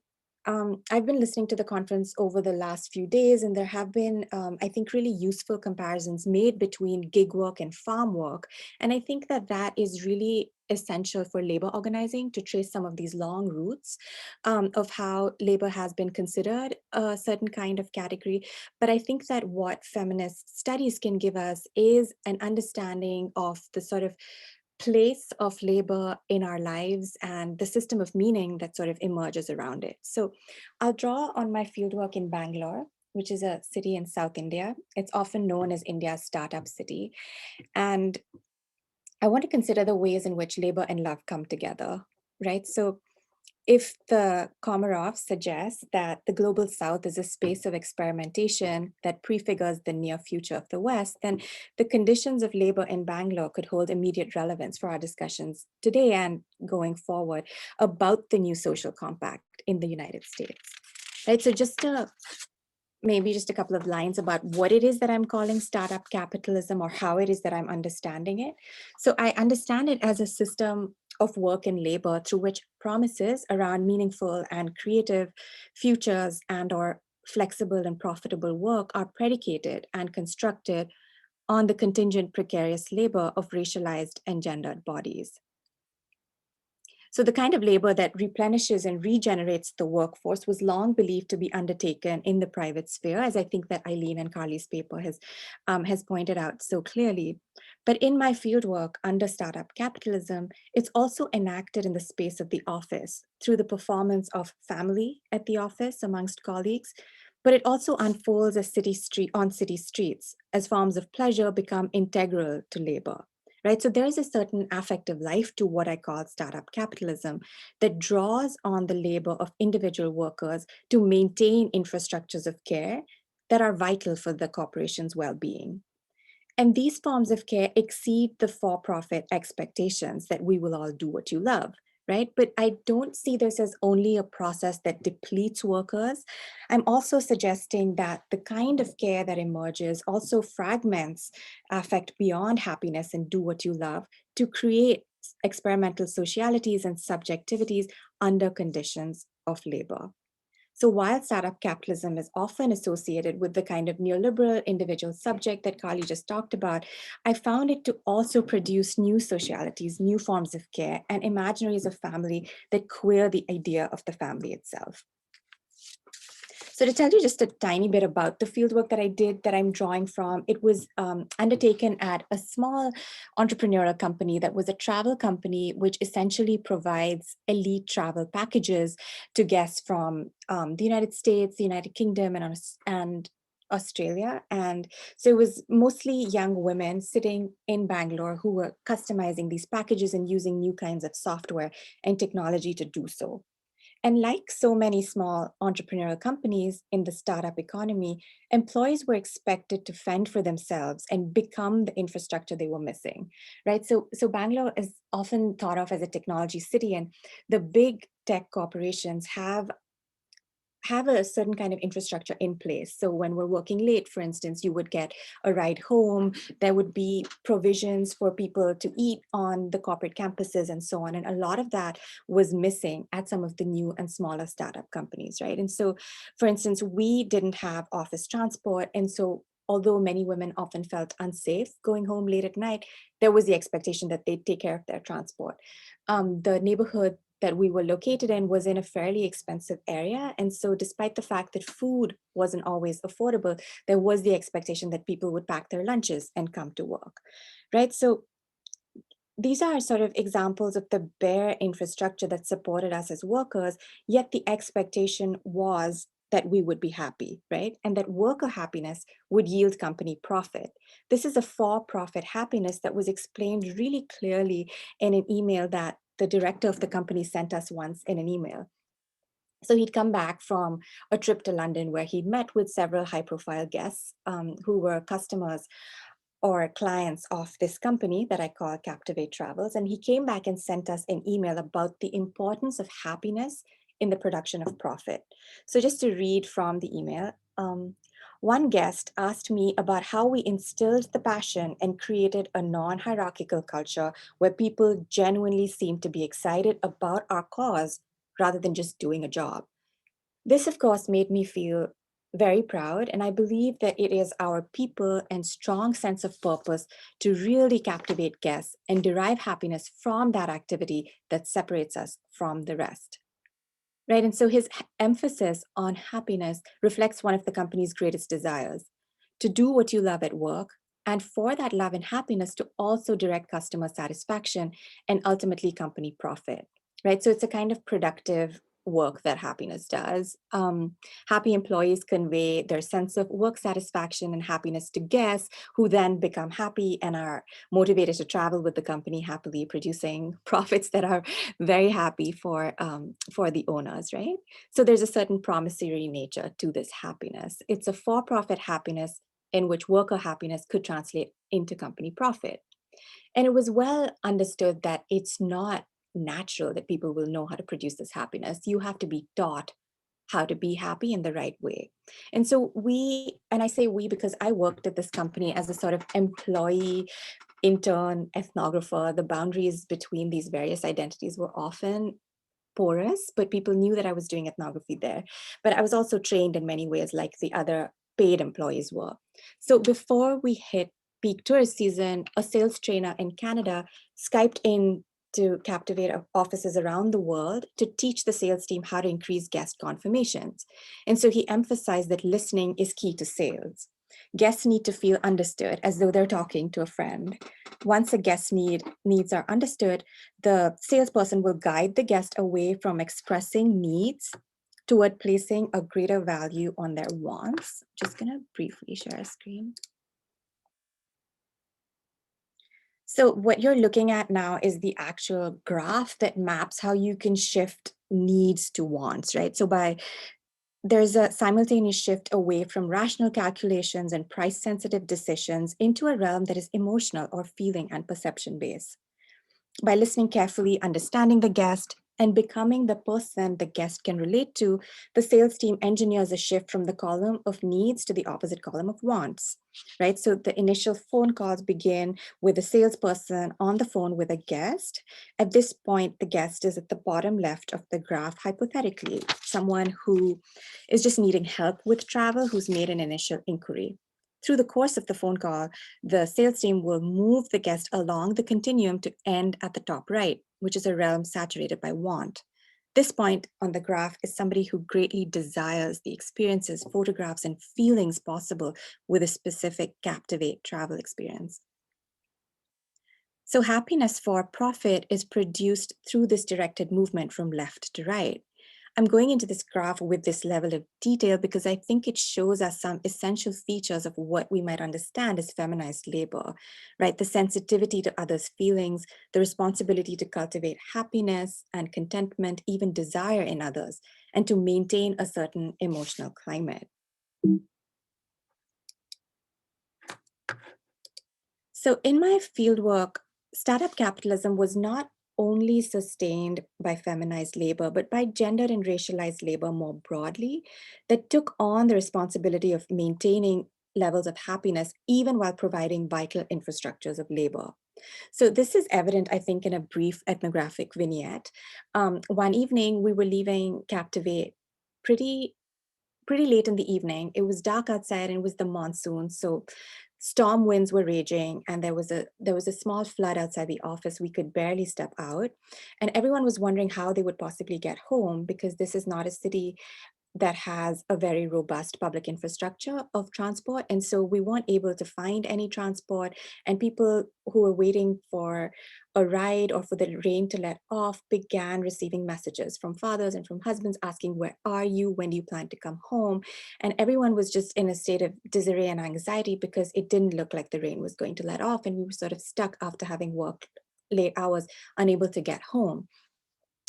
I've been listening to the conference over the last few days, and there have been, I think, really useful comparisons made between gig work and farm work. And I think that that is really essential for labor organizing, to trace some of these long roots of how labor has been considered a certain kind of category. But I think that what feminist studies can give us is an understanding of the sort of place of labor in our lives and the system of meaning that sort of emerges around it. So I'll draw on my fieldwork in Bangalore, which is a city in South India. It's often known as India's startup city. And I want to consider the ways in which labor and love come together, right? So if the Komarov suggests that the global South is a space of experimentation that prefigures the near future of the West, then the conditions of labor in Bangalore could hold immediate relevance for our discussions today and going forward about the new social compact in the United States. Right, so maybe just a couple of lines about what it is that I'm calling startup capitalism, or how it is that I'm understanding it. So I understand it as a system of work and labor through which promises around meaningful and creative futures and or flexible and profitable work are predicated and constructed on the contingent precarious labor of racialized and gendered bodies. So the kind of labor that replenishes and regenerates the workforce was long believed to be undertaken in the private sphere, as I think that Eileen and Carly's paper has pointed out so clearly. But in my fieldwork under startup capitalism, it's also enacted in the space of the office through the performance of family at the office amongst colleagues, but it also unfolds as on city streets as forms of pleasure become integral to labor. right? So there is a certain affective life to what I call startup capitalism that draws on the labor of individual workers to maintain infrastructures of care that are vital for the corporation's well-being. And these forms of care exceed the for-profit expectations that we will all do what you love, right? But I don't see this as only a process that depletes workers. I'm also suggesting that the kind of care that emerges also fragments affect beyond happiness and do what you love to create experimental socialities and subjectivities under conditions of labor. So while startup capitalism is often associated with the kind of neoliberal individual subject that Carly just talked about, I found it to also produce new socialities, new forms of care, and imaginaries of family that queer the idea of the family itself. So to tell you just a tiny bit about the fieldwork that I did that I'm drawing from, it was undertaken at a small entrepreneurial company that was a travel company, which essentially provides elite travel packages to guests from the United States, the United Kingdom, and Australia. And so it was mostly young women sitting in Bangalore who were customizing these packages and using new kinds of software and technology to do so. And like so many small entrepreneurial companies in the startup economy, employees were expected to fend for themselves and become the infrastructure they were missing, right? So Bangalore is often thought of as a technology city, and the big tech corporations have a certain kind of infrastructure in place. So when we're working late, for instance, you would get a ride home. There would be provisions for people to eat on the corporate campuses and so on. And a lot of that was missing at some of the new and smaller startup companies, right? And so, for instance, we didn't have office transport. And so although many women often felt unsafe going home late at night, there was the expectation that they'd take care of their transport. The neighborhood that we were located in was in a fairly expensive area. And so despite the fact that food wasn't always affordable, there was the expectation that people would pack their lunches and come to work, right? So these are sort of examples of the bare infrastructure that supported us as workers, yet the expectation was that we would be happy, right? And that worker happiness would yield company profit. This is a for-profit happiness that was explained really clearly in an email that the director of the company sent us once in an email. So he'd come back from a trip to London where he'd met with several high-profile guests who were customers or clients of this company that I call Captivate Travels. And he came back and sent us an email about the importance of happiness in the production of profit. So just to read from the email, one guest asked me about how we instilled the passion and created a non-hierarchical culture where people genuinely seem to be excited about our cause rather than just doing a job. This, of course, made me feel very proud, and I believe that it is our people and strong sense of purpose to really captivate guests and derive happiness from that activity that separates us from the rest. Right, and so his emphasis on happiness reflects one of the company's greatest desires, to do what you love at work, and for that love and happiness to also direct customer satisfaction and ultimately company profit, right? So it's a kind of productive work that happiness does. Happy employees convey their sense of work satisfaction and happiness to guests who then become happy and are motivated to travel with the company happily, producing profits that are very happy for the owners, right? So there's a certain promissory nature to this happiness. It's a for-profit happiness in which worker happiness could translate into company profit. And it was well understood that it's not natural that people will know how to produce this happiness. You have to be taught how to be happy in the right way. And so and I say we because I worked at this company as a sort of employee, intern, ethnographer. The boundaries between these various identities were often porous, but people knew that I was doing ethnography there. But I was also trained in many ways like the other paid employees were. So before we hit peak tourist season, a sales trainer in Canada Skyped in to Captivate offices around the world to teach the sales team how to increase guest confirmations. And so he emphasized that listening is key to sales. Guests need to feel understood as though they're talking to a friend. Once a guest's needs are understood, the salesperson will guide the guest away from expressing needs toward placing a greater value on their wants. Just gonna briefly share a screen. So what you're looking at now is the actual graph that maps how you can shift needs to wants, right? So there's a simultaneous shift away from rational calculations and price-sensitive decisions into a realm that is emotional or feeling and perception-based. By listening carefully, understanding the guest, and becoming the person the guest can relate to, the sales team engineers a shift from the column of needs to the opposite column of wants, right? So the initial phone calls begin with a salesperson on the phone with a guest. At this point, the guest is at the bottom left of the graph, hypothetically, someone who is just needing help with travel, who's made an initial inquiry. Through the course of the phone call, the sales team will move the guest along the continuum to end at the top right, which is a realm saturated by want. This point on the graph is somebody who greatly desires the experiences, photographs, and feelings possible with a specific Captivate travel experience. So happiness for profit is produced through this directed movement from left to right. I'm going into this graph with this level of detail because I think it shows us some essential features of what we might understand as feminized labor, right? The sensitivity to others' feelings, the responsibility to cultivate happiness and contentment, even desire in others, and to maintain a certain emotional climate. So in my fieldwork, startup capitalism was not only sustained by feminized labor, but by gendered and racialized labor more broadly, that took on the responsibility of maintaining levels of happiness, even while providing vital infrastructures of labor. So this is evident, I think, in a brief ethnographic vignette. One evening, we were leaving Captivate pretty late in the evening. It was dark outside and it was the monsoon. So storm winds were raging and there was a small flood outside the office. We could barely step out. And everyone was wondering how they would possibly get home because this is not a city that has a very robust public infrastructure of transport. And so we weren't able to find any transport, and people who were waiting for a ride or for the rain to let off began receiving messages from fathers and from husbands asking, where are you? When do you plan to come home? And everyone was just in a state of disarray and anxiety because it didn't look like the rain was going to let off. And we were sort of stuck after having worked late hours, unable to get home.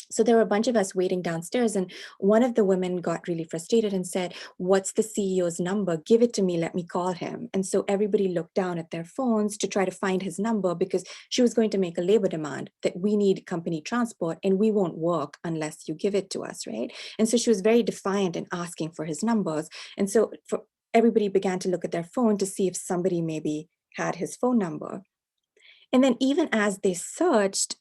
So there were a bunch of us waiting downstairs, and one of the women got really frustrated and said, what's the CEO's number? Give it to me, let me call him. And so everybody looked down at their phones to try to find his number because she was going to make a labor demand that we need company transport and we won't work unless you give it to us, right? And so she was very defiant in asking for his numbers. And so everybody began to look at their phone to see if somebody maybe had his phone number. And then even as they searched,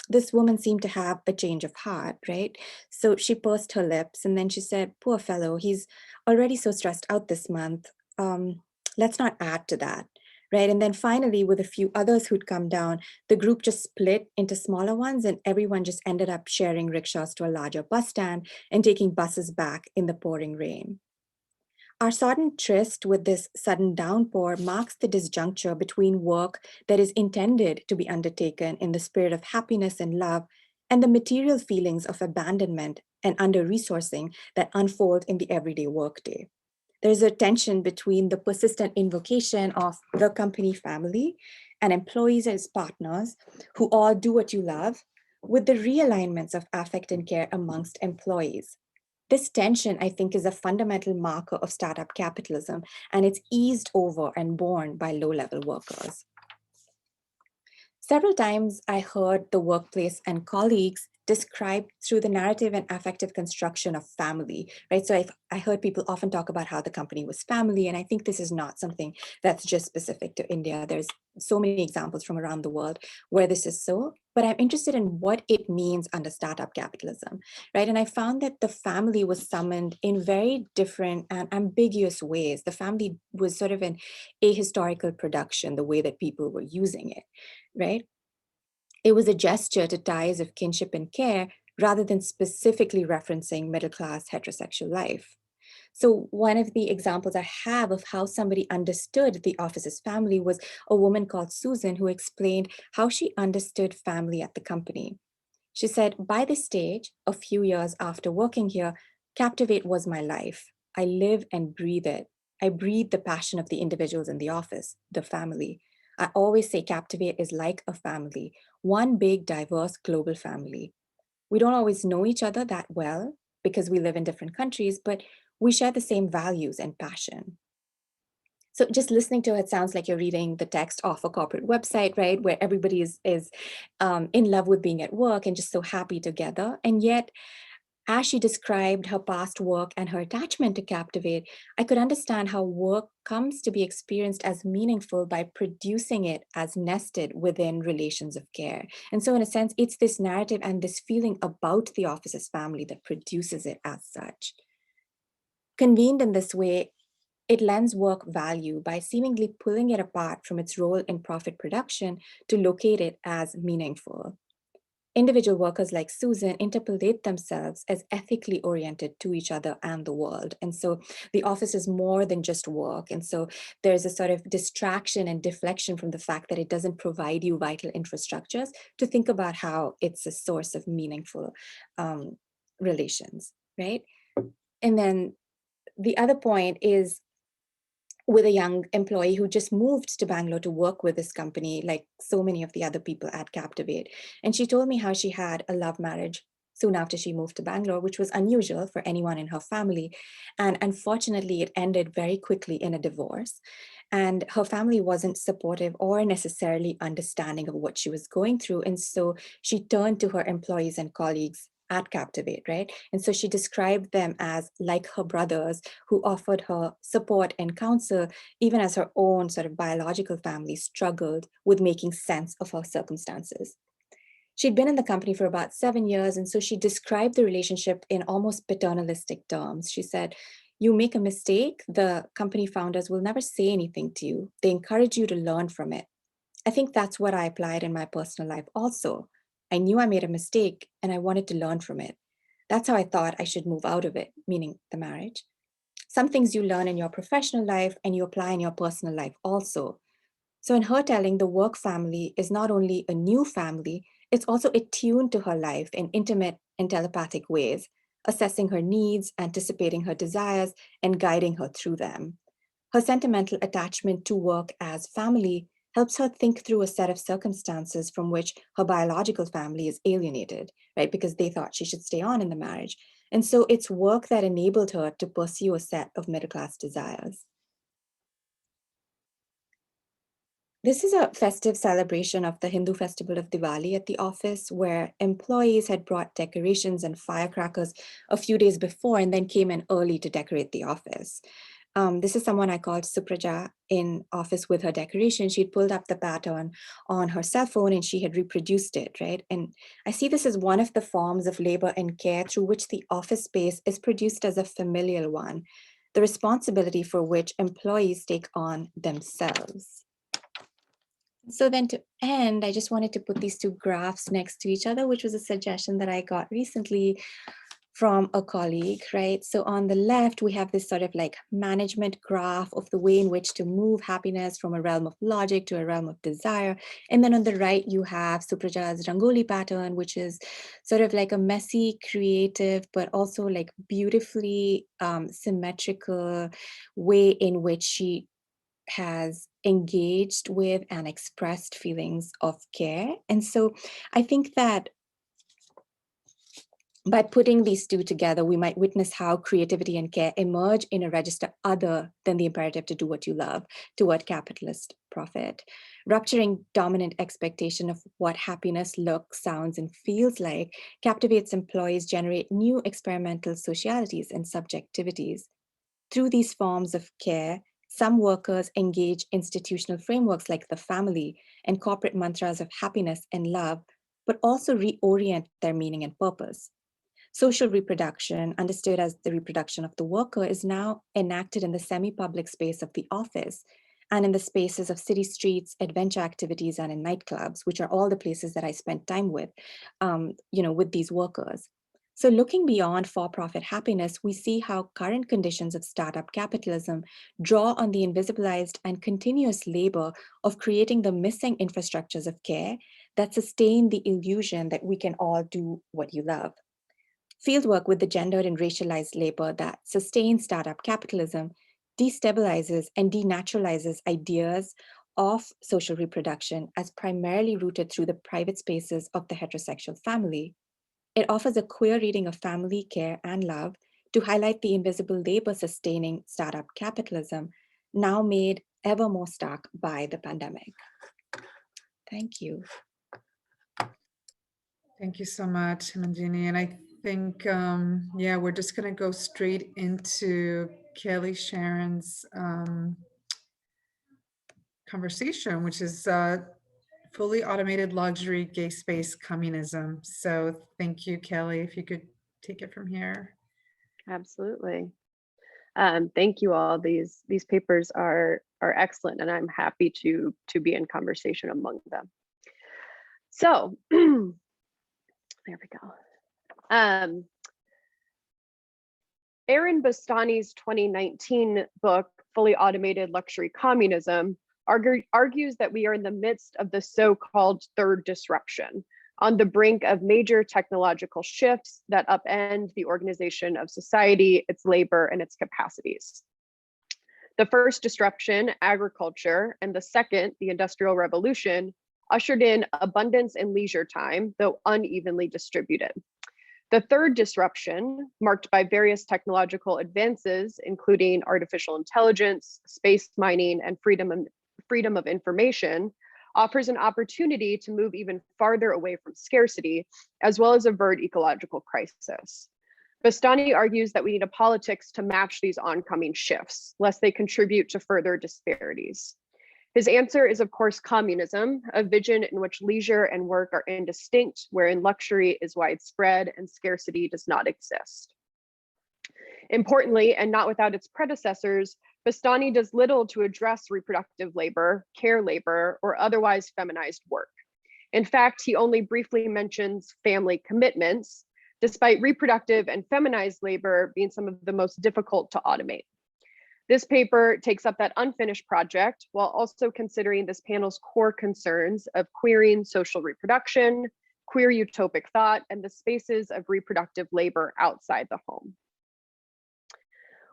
this woman seemed to have a change of heart, right? So she pursed her lips and then she said, poor fellow, he's already so stressed out this month. Let's not add to that, right? And then finally, with a few others who'd come down, the group just split into smaller ones and everyone just ended up sharing rickshaws to a larger bus stand and taking buses back in the pouring rain. Our sudden tryst with this sudden downpour marks the disjuncture between work that is intended to be undertaken in the spirit of happiness and love and the material feelings of abandonment and under-resourcing that unfold in the everyday workday. There's a tension between the persistent invocation of the company family and employees as partners who all do what you love with the realignments of affect and care amongst employees. This tension, I think, is a fundamental marker of startup capitalism, and it's eased over and borne by low-level workers. Several times I heard the workplace and colleagues described through the narrative and affective construction of family, right? So I heard people often talk about how the company was family, and I think this is not something that's just specific to India. There's so many examples from around the world where this is so, but I'm interested in what it means under startup capitalism, right? And I found that the family was summoned in very different and ambiguous ways. The family was sort of an ahistorical production, the way that people were using it, right? It was a gesture to ties of kinship and care rather than specifically referencing middle-class heterosexual life. So one of the examples I have of how somebody understood the office's family was a woman called Susan who explained how she understood family at the company. She said, by this stage, a few years after working here, Captivate was my life. I live and breathe it. I breathe the passion of the individuals in the office, the family. I always say Captivate is like a family, one big, diverse, global family. We don't always know each other that well because we live in different countries, but we share the same values and passion. So just listening to it sounds like you're reading the text off a corporate website, right? Where everybody is in love with being at work and just so happy together. And yet, as she described her past work and her attachment to Captivate, I could understand how work comes to be experienced as meaningful by producing it as nested within relations of care. And so in a sense, it's this narrative and this feeling about the office as family that produces it as such. Convened in this way, it lends work value by seemingly pulling it apart from its role in profit production to locate it as meaningful. Individual workers like Susan interpolate themselves as ethically oriented to each other and the world. And so the office is more than just work. And so there's a sort of distraction and deflection from the fact that it doesn't provide you vital infrastructures to think about how it's a source of meaningful relations, right? And then the other point is with a young employee who just moved to Bangalore to work with this company, like so many of the other people at Captivate. And she told me how she had a love marriage soon after she moved to Bangalore, which was unusual for anyone in her family. And unfortunately, it ended very quickly in a divorce. And her family wasn't supportive or necessarily understanding of what she was going through. And so she turned to her employees and colleagues at Captivate, right? And so she described them as like her brothers who offered her support and counsel, even as her own sort of biological family struggled with making sense of her circumstances. She'd been in the company for about 7 years, and so she described the relationship in almost paternalistic terms. She said, "You make a mistake, the company founders will never say anything to you. They encourage you to learn from it." I think that's what I applied in my personal life also. I knew I made a mistake and I wanted to learn from it. That's how I thought I should move out of it, meaning the marriage. Some things you learn in your professional life and you apply in your personal life also. So in her telling, the work family is not only a new family, it's also attuned to her life in intimate and telepathic ways, assessing her needs, anticipating her desires, and guiding her through them. Her sentimental attachment to work as family helps her think through a set of circumstances from which her biological family is alienated, right? Because they thought she should stay on in the marriage. And so it's work that enabled her to pursue a set of middle-class desires. This is a festive celebration of the Hindu festival of Diwali at the office, where employees had brought decorations and firecrackers a few days before and then came in early to decorate the office. This is someone I called Supraja in office with her decoration. She'd pulled up the pattern on her cell phone and she had reproduced it, right? And I see this as one of the forms of labor and care through which the office space is produced as a familial one, the responsibility for which employees take on themselves. So then to end, I just wanted to put these two graphs next to each other, which was a suggestion that I got recently from a colleague, right? So on the left, we have this sort of like management graph of the way in which to move happiness from a realm of logic to a realm of desire. And then on the right, you have Supraja's Rangoli pattern, which is sort of like a messy, creative, but also like beautifully symmetrical way in which she has engaged with and expressed feelings of care. And so I think that by putting these two together, we might witness how creativity and care emerge in a register other than the imperative to do what you love toward capitalist profit. Rupturing dominant expectation of what happiness looks, sounds, and feels like Captivate's employees generate new experimental socialities and subjectivities. Through these forms of care, some workers engage institutional frameworks like the family and corporate mantras of happiness and love, but also reorient their meaning and purpose. Social reproduction, understood as the reproduction of the worker, is now enacted in the semi-public space of the office and in the spaces of city streets, adventure activities, and in nightclubs, which are all the places that I spent time with, with these workers. So looking beyond for-profit happiness, we see how current conditions of startup capitalism draw on the invisibilized and continuous labor of creating the missing infrastructures of care that sustain the illusion that we can all do what you love. Fieldwork with the gendered and racialized labor that sustains startup capitalism destabilizes and denaturalizes ideas of social reproduction as primarily rooted through the private spaces of the heterosexual family. It offers a queer reading of family, care, and love to highlight the invisible labor-sustaining startup capitalism, now made ever more stark by the pandemic. Thank you. Thank you so much, Hemangini. And I think, yeah, we're just going to go straight into Kelly Sharron's conversation, which is fully automated luxury gay space communism. So thank you, Kelly, if you could take it from here. Absolutely. Thank you all. These papers are excellent, and I'm happy to be in conversation among them. So there we go. Aaron Bastani's 2019 book, Fully Automated Luxury Communism, argues that we are in the midst of the so-called third disruption, on the brink of major technological shifts that upend the organization of society, its labor, and its capacities. The first disruption, agriculture, and the second, the Industrial Revolution, ushered in abundance and leisure time, though unevenly distributed. The third disruption, marked by various technological advances, including artificial intelligence, space mining, and freedom of information, offers an opportunity to move even farther away from scarcity, as well as avert ecological crisis. Bastani argues that we need a politics to match these oncoming shifts, lest they contribute to further disparities. His answer is, of course, communism, a vision in which leisure and work are indistinct, wherein luxury is widespread and scarcity does not exist. Importantly, and not without its predecessors, Bastani does little to address reproductive labor, care labor, or otherwise feminized work. In fact, he only briefly mentions family commitments, despite reproductive and feminized labor being some of the most difficult to automate. This paper takes up that unfinished project while also considering this panel's core concerns of queering social reproduction, queer utopic thought, and the spaces of reproductive labor outside the home.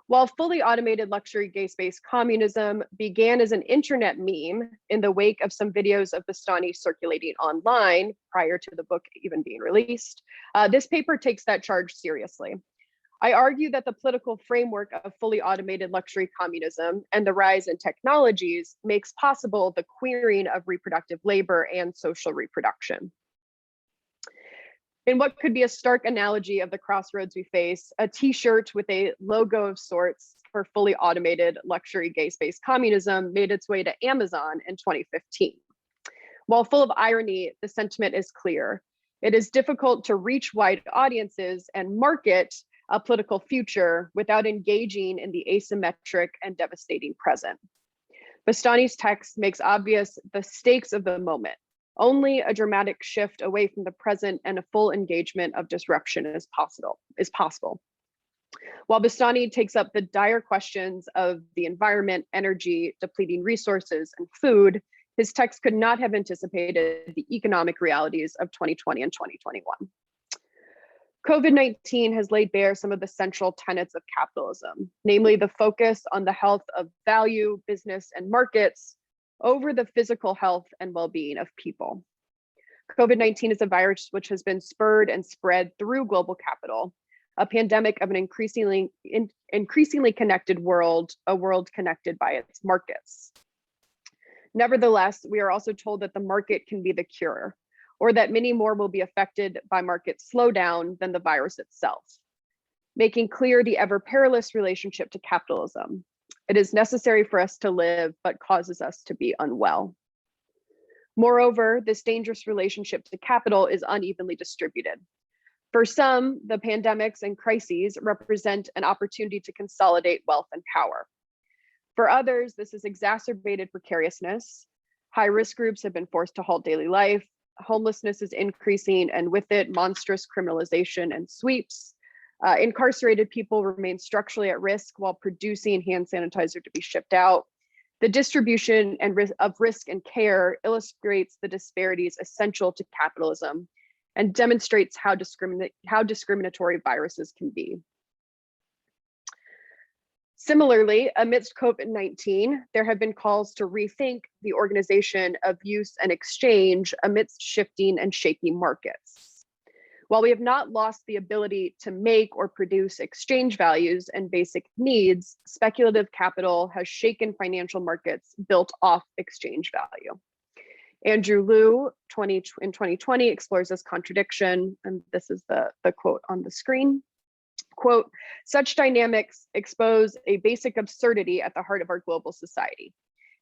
While fully automated luxury gay space communism began as an internet meme in the wake of some videos of Bastani circulating online prior to the book even being released, this paper takes that charge seriously. I argue that the political framework of fully automated luxury communism and the rise in technologies makes possible the queering of reproductive labor and social reproduction. In what could be a stark analogy of the crossroads we face, a t-shirt with a logo of sorts for fully automated luxury gay space communism made its way to Amazon in 2015. While full of irony, the sentiment is clear. It is difficult to reach wide audiences and market a political future without engaging in the asymmetric and devastating present. Bastani's text makes obvious the stakes of the moment. Only a dramatic shift away from the present and a full engagement of disruption is possible. While Bastani takes up the dire questions of the environment, energy, depleting resources, and food, his text could not have anticipated the economic realities of 2020 and 2021. COVID-19 has laid bare some of the central tenets of capitalism, namely the focus on the health of value, business, and markets over the physical health and well-being of people. COVID-19 is a virus which has been spurred and spread through global capital, a pandemic of an increasingly connected world, a world connected by its markets. Nevertheless, we are also told that the market can be the cure, or that many more will be affected by market slowdown than the virus itself, making clear the ever perilous relationship to capitalism. It is necessary for us to live, but causes us to be unwell. Moreover, this dangerous relationship to capital is unevenly distributed. For some, the pandemics and crises represent an opportunity to consolidate wealth and power. For others, this is exacerbated precariousness. High-risk groups have been forced to halt daily life. Homelessness is increasing, and with it, monstrous criminalization and sweeps. Incarcerated people remain structurally at risk while producing hand sanitizer to be shipped out. The distribution of risk and care illustrates the disparities essential to capitalism and demonstrates how discriminatory viruses can be. Similarly, amidst COVID-19, there have been calls to rethink the organization of use and exchange amidst shifting and shaky markets. While we have not lost the ability to make or produce exchange values and basic needs, speculative capital has shaken financial markets built off exchange value. Andrew Liu in 2020 explores this contradiction, and this is the quote on the screen. Quote, such dynamics expose a basic absurdity at the heart of our global society.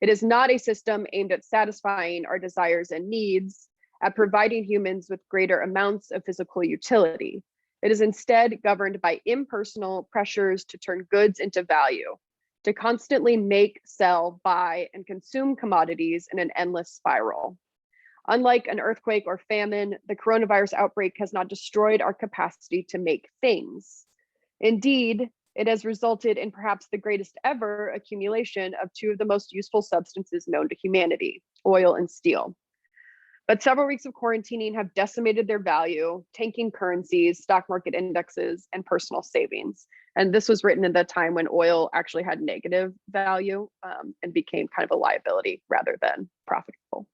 It is not a system aimed at satisfying our desires and needs, at providing humans with greater amounts of physical utility. It is instead governed by impersonal pressures to turn goods into value, to constantly make, sell, buy, and consume commodities in an endless spiral. Unlike an earthquake or famine, the coronavirus outbreak has not destroyed our capacity to make things. Indeed, it has resulted in perhaps the greatest ever accumulation of two of the most useful substances known to humanity, oil and steel. But several weeks of quarantining have decimated their value, tanking currencies, stock market indexes, and personal savings. And this was written in the time when oil actually had negative value and became kind of a liability rather than profitable.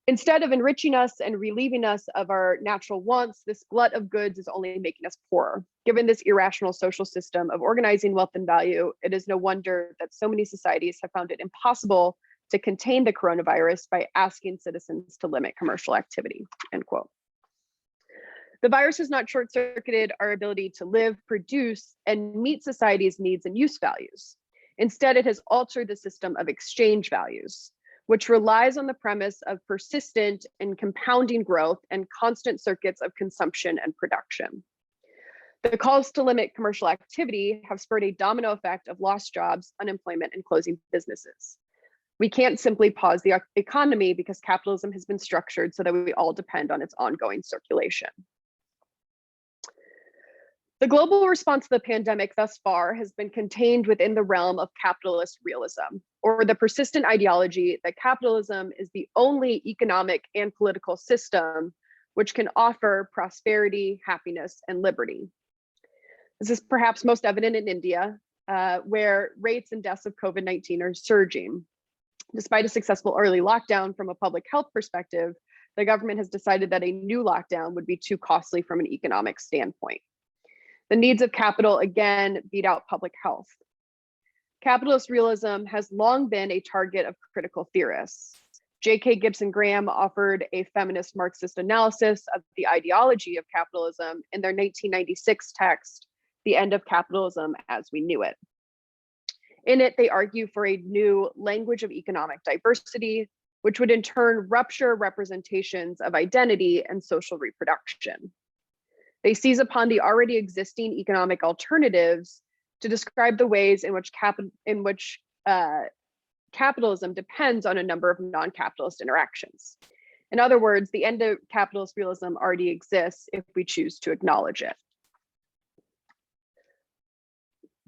Instead of enriching us and relieving us of our natural wants, this glut of goods is only making us poorer. Given this irrational social system of organizing wealth and value, it is no wonder that so many societies have found it impossible to contain the coronavirus by asking citizens to limit commercial activity, end quote. The virus has not short-circuited our ability to live, produce, and meet society's needs and use values. Instead, it has altered the system of exchange values, which relies on the premise of persistent and compounding growth and constant circuits of consumption and production. The calls to limit commercial activity have spurred a domino effect of lost jobs, unemployment, and closing businesses. We can't simply pause the economy because capitalism has been structured so that we all depend on its ongoing circulation. The global response to the pandemic thus far has been contained within the realm of capitalist realism, or the persistent ideology that capitalism is the only economic and political system which can offer prosperity, happiness, and liberty. This is perhaps most evident in India, where rates and deaths of COVID-19 are surging. Despite a successful early lockdown from a public health perspective, the government has decided that a new lockdown would be too costly from an economic standpoint. The needs of capital again beat out public health. Capitalist realism has long been a target of critical theorists. J.K. Gibson Graham offered a feminist Marxist analysis of the ideology of capitalism in their 1996 text, The End of Capitalism as We Knew It. In it, they argue for a new language of economic diversity, which would in turn rupture representations of identity and social reproduction. They seize upon the already existing economic alternatives to describe the ways in which capitalism depends on a number of non-capitalist interactions. In other words, the end of capitalist realism already exists if we choose to acknowledge it.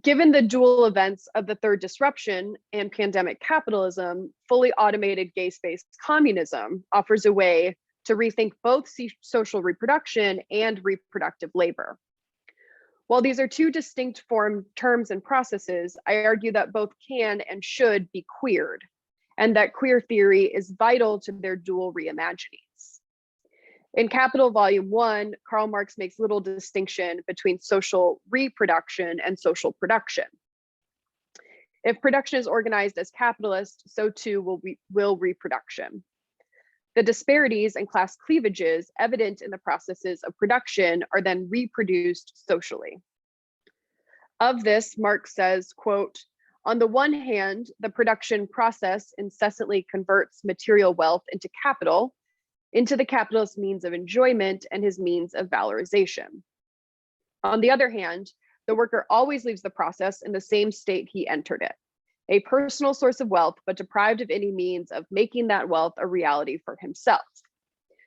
Given the dual events of the third disruption and pandemic capitalism, fully automated gay-based communism offers a way to rethink both social reproduction and reproductive labor. While these are two distinct terms and processes, I argue that both can and should be queered, and that queer theory is vital to their dual reimaginings. In Capital Volume 1, Karl Marx makes little distinction between social reproduction and social production. If production is organized as capitalist, so too will reproduction. The disparities and class cleavages evident in the processes of production are then reproduced socially. Of this, Marx says, quote, on the one hand, the production process incessantly converts material wealth into capital, into the capitalist's means of enjoyment and his means of valorization. On the other hand, the worker always leaves the process in the same state he entered it, a personal source of wealth, but deprived of any means of making that wealth a reality for himself.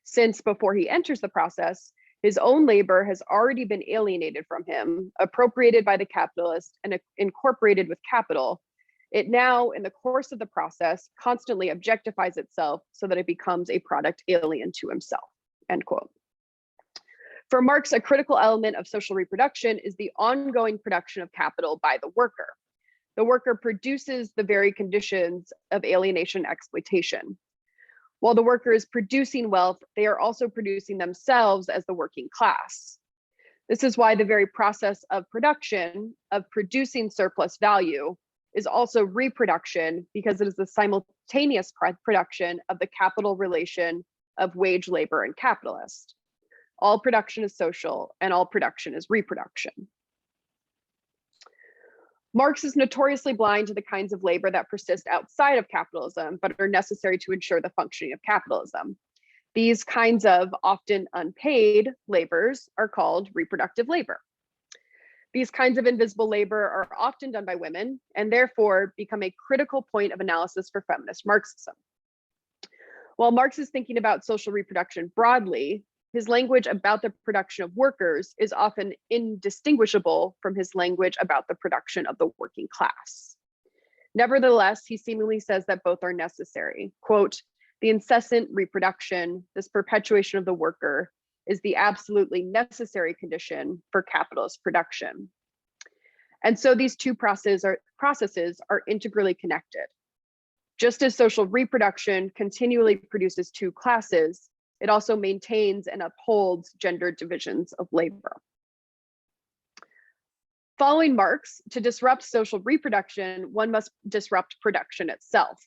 Since before he enters the process, his own labor has already been alienated from him, appropriated by the capitalist, and incorporated with capital. It now, in the course of the process, constantly objectifies itself so that it becomes a product alien to himself, end quote. For Marx, a critical element of social reproduction is the ongoing production of capital by the worker. The worker produces the very conditions of alienation and exploitation. While the worker is producing wealth, they are also producing themselves as the working class. This is why the very process of production, of producing surplus value, is also reproduction, because it is the simultaneous production of the capital relation of wage labor and capitalist. All production is social and all production is reproduction. Marx is notoriously blind to the kinds of labor that persist outside of capitalism, but are necessary to ensure the functioning of capitalism. These kinds of often unpaid labors are called reproductive labor. These kinds of invisible labor are often done by women and therefore become a critical point of analysis for feminist Marxism. While Marx is thinking about social reproduction broadly, his language about the production of workers is often indistinguishable from his language about the production of the working class. Nevertheless, he seemingly says that both are necessary. Quote, "The incessant reproduction, this perpetuation of the worker, is the absolutely necessary condition for capitalist production." And so these two processes are integrally connected. Just as social reproduction continually produces two classes, it also maintains and upholds gendered divisions of labor. Following Marx, to disrupt social reproduction, one must disrupt production itself.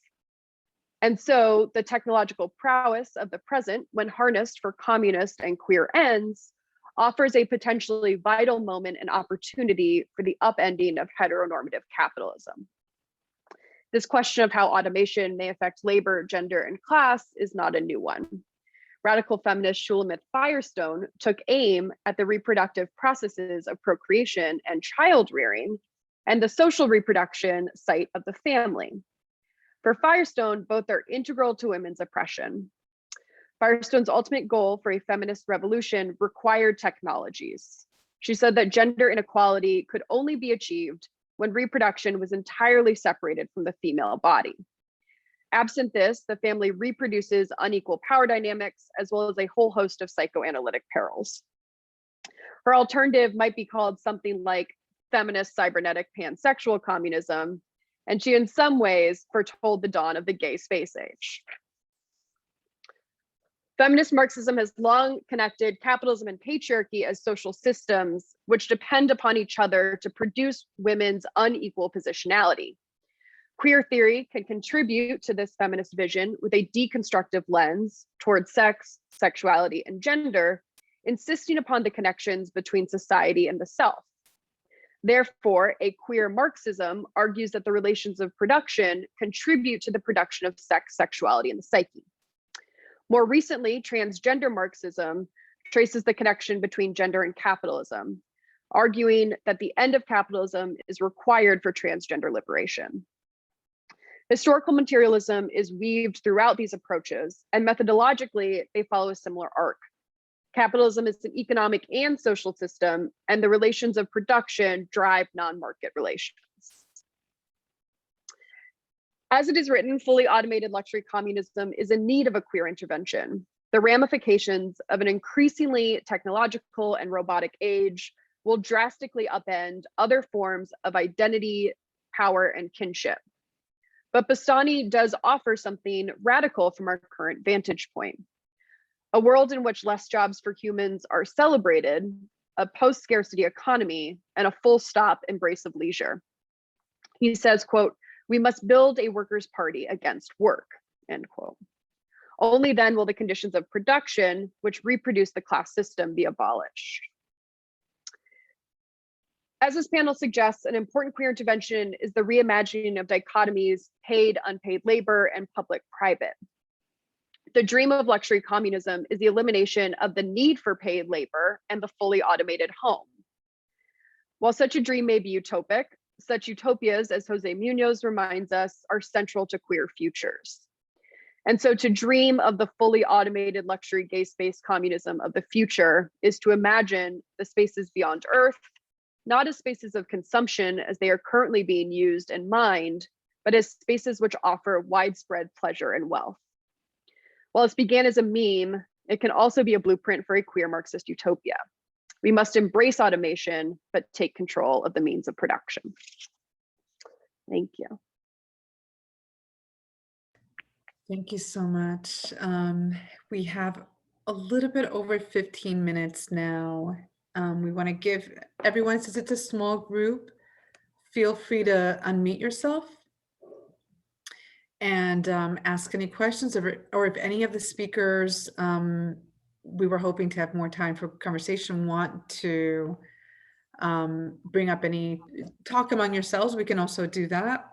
And so the technological prowess of the present, when harnessed for communist and queer ends, offers a potentially vital moment and opportunity for the upending of heteronormative capitalism. This question of how automation may affect labor, gender, and class is not a new one. Radical feminist Shulamith Firestone took aim at the reproductive processes of procreation and child rearing and the social reproduction site of the family. For Firestone, both are integral to women's oppression. Firestone's ultimate goal for a feminist revolution required technologies. She said that gender inequality could only be achieved when reproduction was entirely separated from the female body. Absent this, the family reproduces unequal power dynamics, as well as a whole host of psychoanalytic perils. Her alternative might be called something like feminist cybernetic pansexual communism, and she in some ways foretold the dawn of the gay space age. Feminist Marxism has long connected capitalism and patriarchy as social systems which depend upon each other to produce women's unequal positionality. Queer theory can contribute to this feminist vision with a deconstructive lens towards sex, sexuality, and gender, insisting upon the connections between society and the self. Therefore, a queer Marxism argues that the relations of production contribute to the production of sex, sexuality, and the psyche. More recently, transgender Marxism traces the connection between gender and capitalism, arguing that the end of capitalism is required for transgender liberation. Historical materialism is weaved throughout these approaches, and methodologically, they follow a similar arc. Capitalism is an economic and social system, and the relations of production drive non-market relations. As it is written, fully automated luxury communism is in need of a queer intervention. The ramifications of an increasingly technological and robotic age will drastically upend other forms of identity, power, and kinship. But Bastani does offer something radical from our current vantage point. A world in which less jobs for humans are celebrated, a post-scarcity economy, and a full stop embrace of leisure. He says, quote, "We must build a workers' party against work," end quote. Only then will the conditions of production, which reproduce the class system, be abolished. As this panel suggests, an important queer intervention is the reimagining of dichotomies, paid, unpaid labor, and public-private. The dream of luxury communism is the elimination of the need for paid labor and the fully automated home. While such a dream may be utopic, such utopias, as Jose Munoz reminds us, are central to queer futures. And so to dream of the fully automated luxury gay space communism of the future is to imagine the spaces beyond Earth, not as spaces of consumption as they are currently being used and mined, but as spaces which offer widespread pleasure and wealth. While this began as a meme, It can also be a blueprint for a queer Marxist utopia. We must embrace automation, but take control of the means of production. Thank you. Thank you so much. We have a little bit over 15 minutes now. We want to give everyone, since it's a small group, feel free to unmute yourself and ask any questions, or if any of the speakers, we were hoping to have more time for conversation, want to bring up any, talk among yourselves, we can also do that.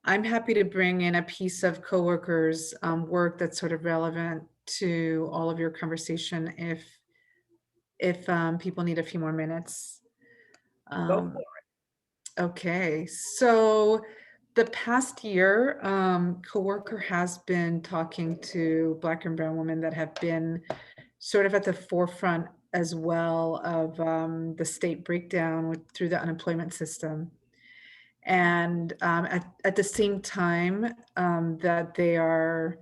I'm happy to bring in a piece of coworkers' work that's sort of relevant to all of your conversation if people need a few more minutes. Go for it. Okay, so the past year, coworker has been talking to Black and brown women that have been sort of at the forefront as well of the state breakdown through the unemployment system. And at the same time that they are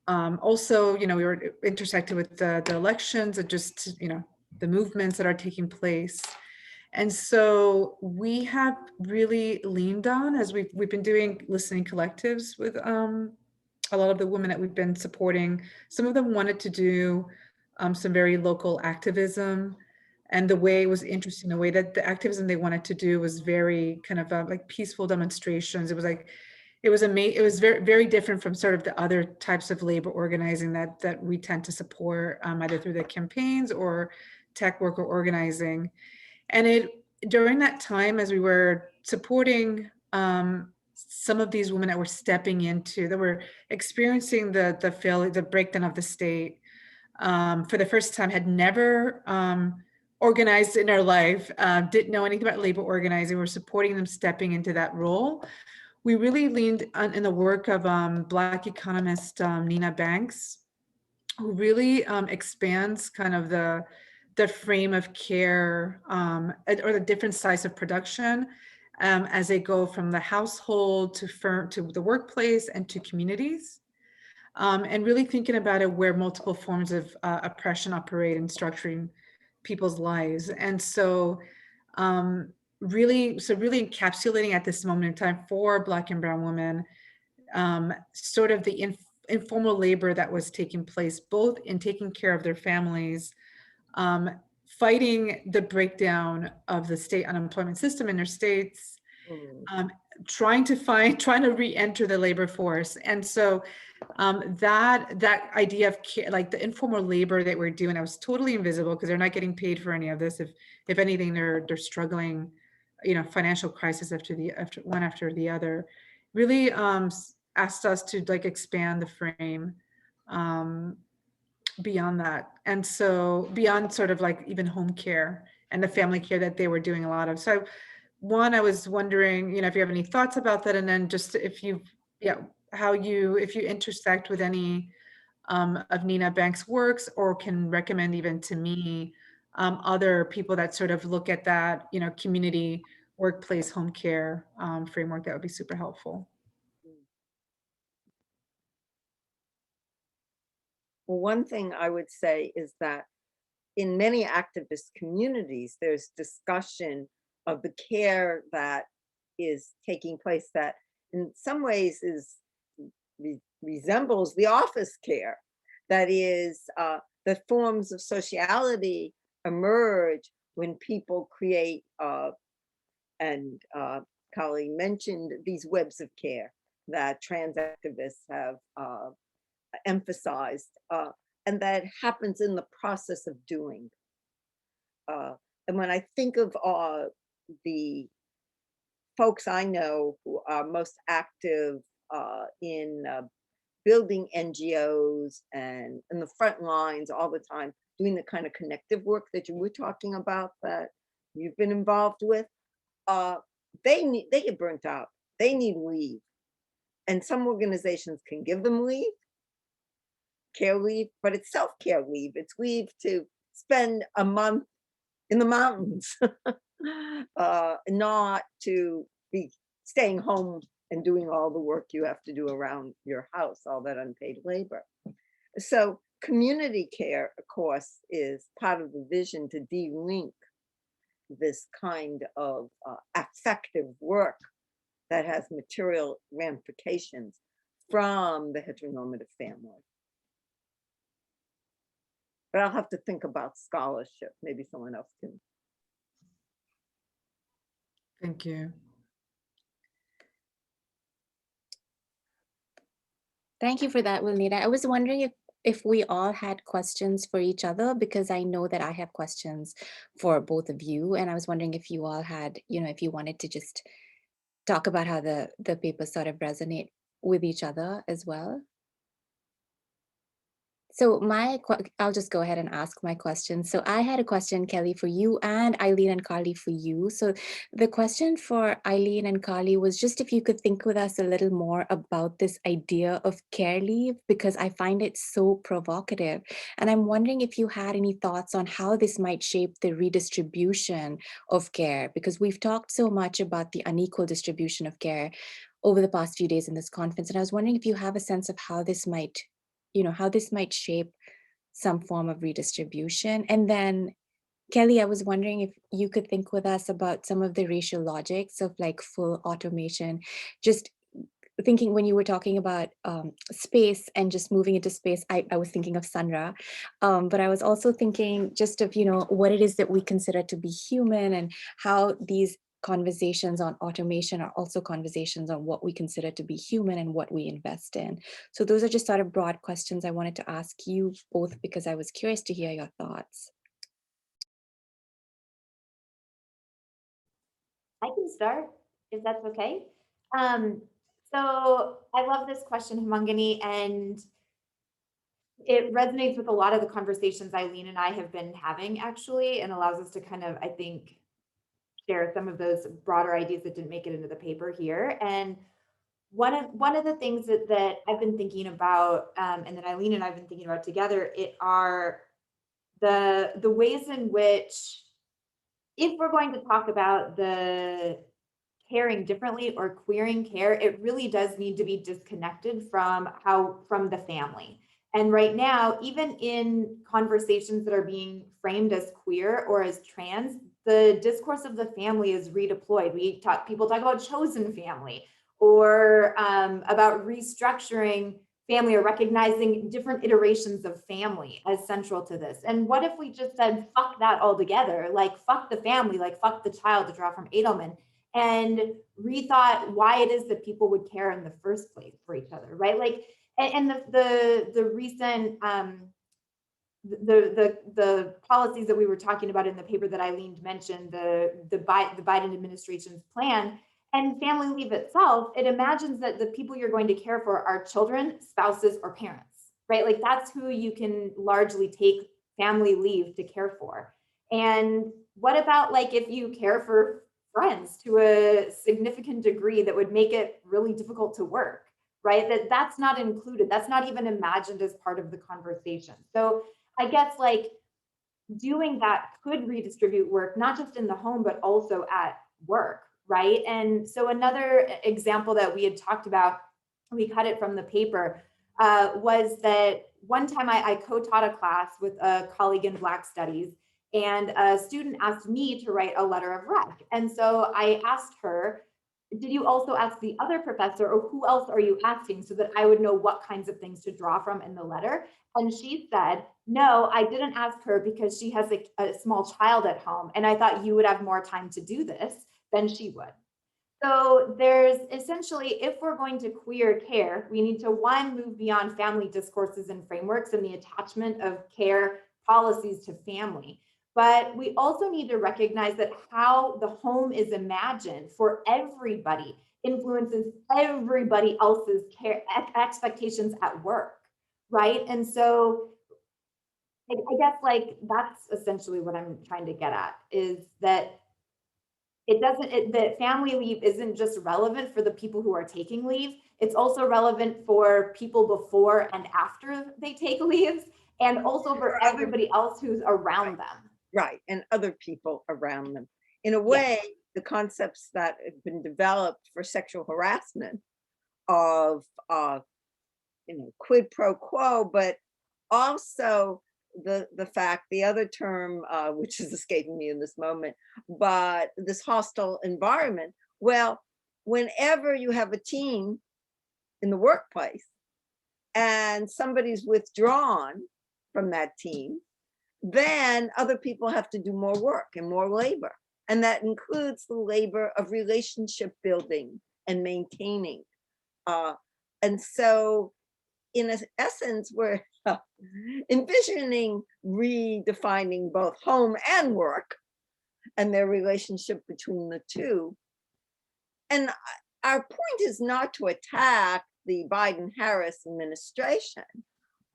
also, we were intersected with the elections and just, the movements that are taking place. And so we have really leaned on, as we've been doing listening collectives with a lot of the women that we've been supporting. Some of them wanted to do some very local activism. And the way it was interesting, the way that the activism they wanted to do was very kind of like peaceful demonstrations. It was like, it was very, very different from sort of the other types of labor organizing that we tend to support either through the campaigns or tech worker organizing. And during that time, as we were supporting some of these women that were stepping into, that were experiencing the failure, the breakdown of the state for the first time, had never organized in our life, didn't know anything about labor organizing. We're supporting them stepping into that role. We really leaned on in the work of Black economist Nina Banks, who really expands kind of the frame of care or the different sides of production as they go from the household to the workplace and to communities. And really thinking about it where multiple forms of oppression operate in structuring people's lives. And so really encapsulating at this moment in time for Black and brown women, sort of the informal labor that was taking place, both in taking care of their families, fighting the breakdown of the state unemployment system in their states, trying to re-enter the labor force. And so that idea of care, like the informal labor that we're doing, I was totally invisible because they're not getting paid for any of this. If anything, they're struggling, financial crisis after one after the other. Really asked us to like expand the frame beyond that. And so beyond sort of like even home care and the family care that they were doing a lot of. So I was wondering, if you have any thoughts about that, and then just if you intersect with any of Nina Banks' works, or can recommend even to me other people that sort of look at that, community, workplace, home care framework, that would be super helpful. Well, one thing I would say is that in many activist communities, there's discussion of the care that is taking place that in some ways resembles the office care. That is, the forms of sociality emerge when people create, and Colleen mentioned these webs of care that trans activists have emphasized, and that happens in the process of doing. And when I think of the folks I know who are most active in building NGOs and in the front lines all the time, doing the kind of connective work that you were talking about that you've been involved with, they get burnt out. They need leave. And some organizations can give them leave, care leave, but it's self-care leave. It's leave to spend a month in the mountains, not to be staying home and doing all the work you have to do around your house, all that unpaid labor. So Community care, of course, is part of the vision to de-link this kind of affective work that has material ramifications from the heteronormative family. But I'll have to think about scholarship. Maybe someone else can. Thank you. Thank you for that, Wilneida. I was wondering if we all had questions for each other, because I know that I have questions for both of you. And I was wondering if you all had, if you wanted to just talk about how the papers sort of resonate with each other as well. So I'll just go ahead and ask my question. So I had a question, Kelly, for you, and Eileen and Carly for you. So the question for Eileen and Carly was just if you could think with us a little more about this idea of care leave, because I find it so provocative. And I'm wondering if you had any thoughts on how this might shape the redistribution of care, because we've talked so much about the unequal distribution of care over the past few days in this conference. And I was wondering if you have a sense of how this might shape some form of redistribution. And then, Kelly, I was wondering if you could think with us about some of the racial logics of like full automation, just thinking when you were talking about space and just moving into space, I was thinking of Sandra, but I was also thinking just of, what it is that we consider to be human and how these conversations on automation are also conversations on what we consider to be human and what we invest in. So those are just sort of broad questions I wanted to ask you both because I was curious to hear your thoughts. I can start if that's okay. So I love this question, Hemangini, and it resonates with a lot of the conversations Eileen and I have been having actually, and allows us to kind of, I think, share some of those broader ideas that didn't make it into the paper here. And one of the things that I've been thinking about, and that Eileen and I've been thinking about together, are the ways in which, if we're going to talk about the caring differently or queering care, it really does need to be disconnected from the family. And right now, even in conversations that are being framed as queer or as trans, the discourse of the family is redeployed. People talk about chosen family or about restructuring family or recognizing different iterations of family as central to this. And what if we just said, fuck that altogether, like fuck the family, like fuck the child, to draw from Edelman, and rethought why it is that people would care in the first place for each other, right? Like, and the recent the policies that we were talking about in the paper that Eileen mentioned, the Biden administration's plan, and family leave itself, it imagines that the people you're going to care for are children, spouses, or parents, right? Like that's who you can largely take family leave to care for. And what about like if you care for friends to a significant degree that would make it really difficult to work, right? That's not included. That's not even imagined as part of the conversation. So I guess like doing that could redistribute work, not just in the home, but also at work, right? And so another example that we had talked about, we cut it from the paper, was that one time I co-taught a class with a colleague in Black Studies, and a student asked me to write a letter of rec. And so I asked her, did you also ask the other professor, or who else are you asking, so that I would know what kinds of things to draw from in the letter? And she said, no, I didn't ask her because she has a small child at home, and I thought you would have more time to do this than she would. So there's essentially, if we're going to queer care, we need to, one, move beyond family discourses and frameworks and the attachment of care policies to family. But we also need to recognize that how the home is imagined for everybody influences everybody else's care expectations at work, right? And so I guess like that's essentially what I'm trying to get at, is that that family leave isn't just relevant for the people who are taking leave, it's also relevant for people before and after they take leaves, and also for everybody else who's around them. Right, and other people around them. In a way, the concepts that have been developed for sexual harassment of, quid pro quo, but also the fact, the other term, which is escaping me in this moment, but this hostile environment. Well, whenever you have a team in the workplace and somebody's withdrawn from that team, then other people have to do more work and more labor. And that includes the labor of relationship building and maintaining. And so in essence, we're envisioning redefining both home and work and their relationship between the two. And our point is not to attack the Biden-Harris administration.